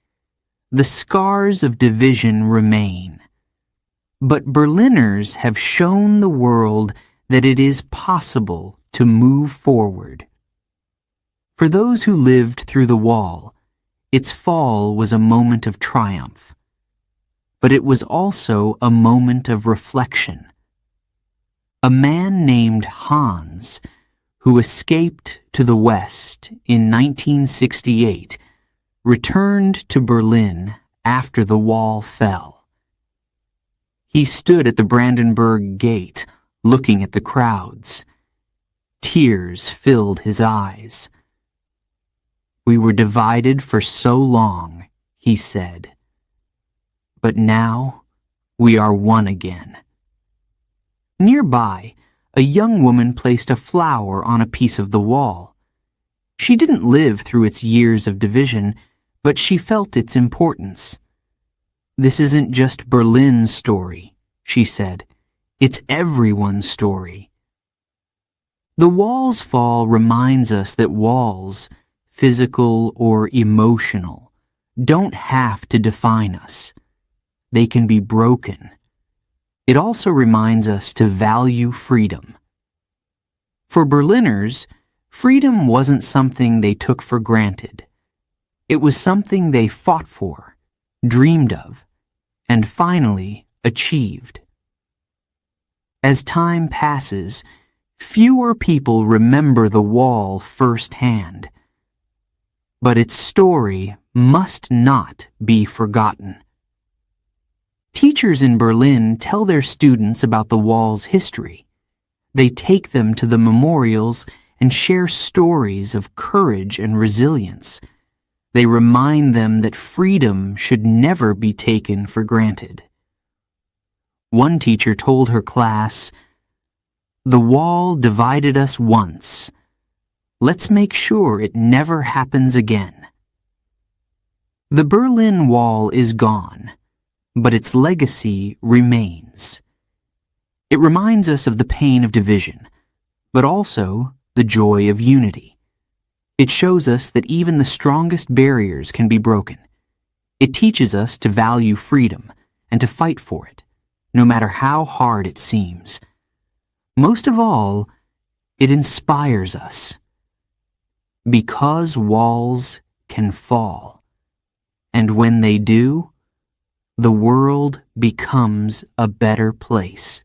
The scars of division remain. But Berliners have shown the world that it is possible to move forward. For those who lived through the wall, its fall was a moment of triumph. But it was also a moment of reflection. A man named Hans, who escaped to the West in 1968, returned to Berlin after the wall fell. He stood at the Brandenburg Gate, looking at the crowds. Tears filled his eyes. We were divided for so long, he said. But now we are one again. Nearby, a young woman placed a flower on a piece of the wall. She didn't live through its years of division, but she felt its importance. This isn't just Berlin's story, she said. It's everyone's story. The wall's fall reminds us that walls, physical or emotional, don't have to define us. They can be broken. It also reminds us to value freedom. For Berliners, freedom wasn't something they took for granted. It was something they fought for, dreamed of, and finally achieved. As time passes, fewer people remember the wall firsthand. But its story must not be forgotten. Teachers in Berlin tell their students about the wall's history. They take them to the memorials and share stories of courage and resilience. They remind them that freedom should never be taken for granted. One teacher told her class, "The wall divided us once. Let's make sure it never happens again." The Berlin Wall is gone, but its legacy remains. It reminds us of the pain of division, but also the joy of unity. It shows us that even the strongest barriers can be broken. It teaches us to value freedom and to fight for it, no matter how hard it seems. Most of all, it inspires us. Because walls can fall, and when they do, the world becomes a better place.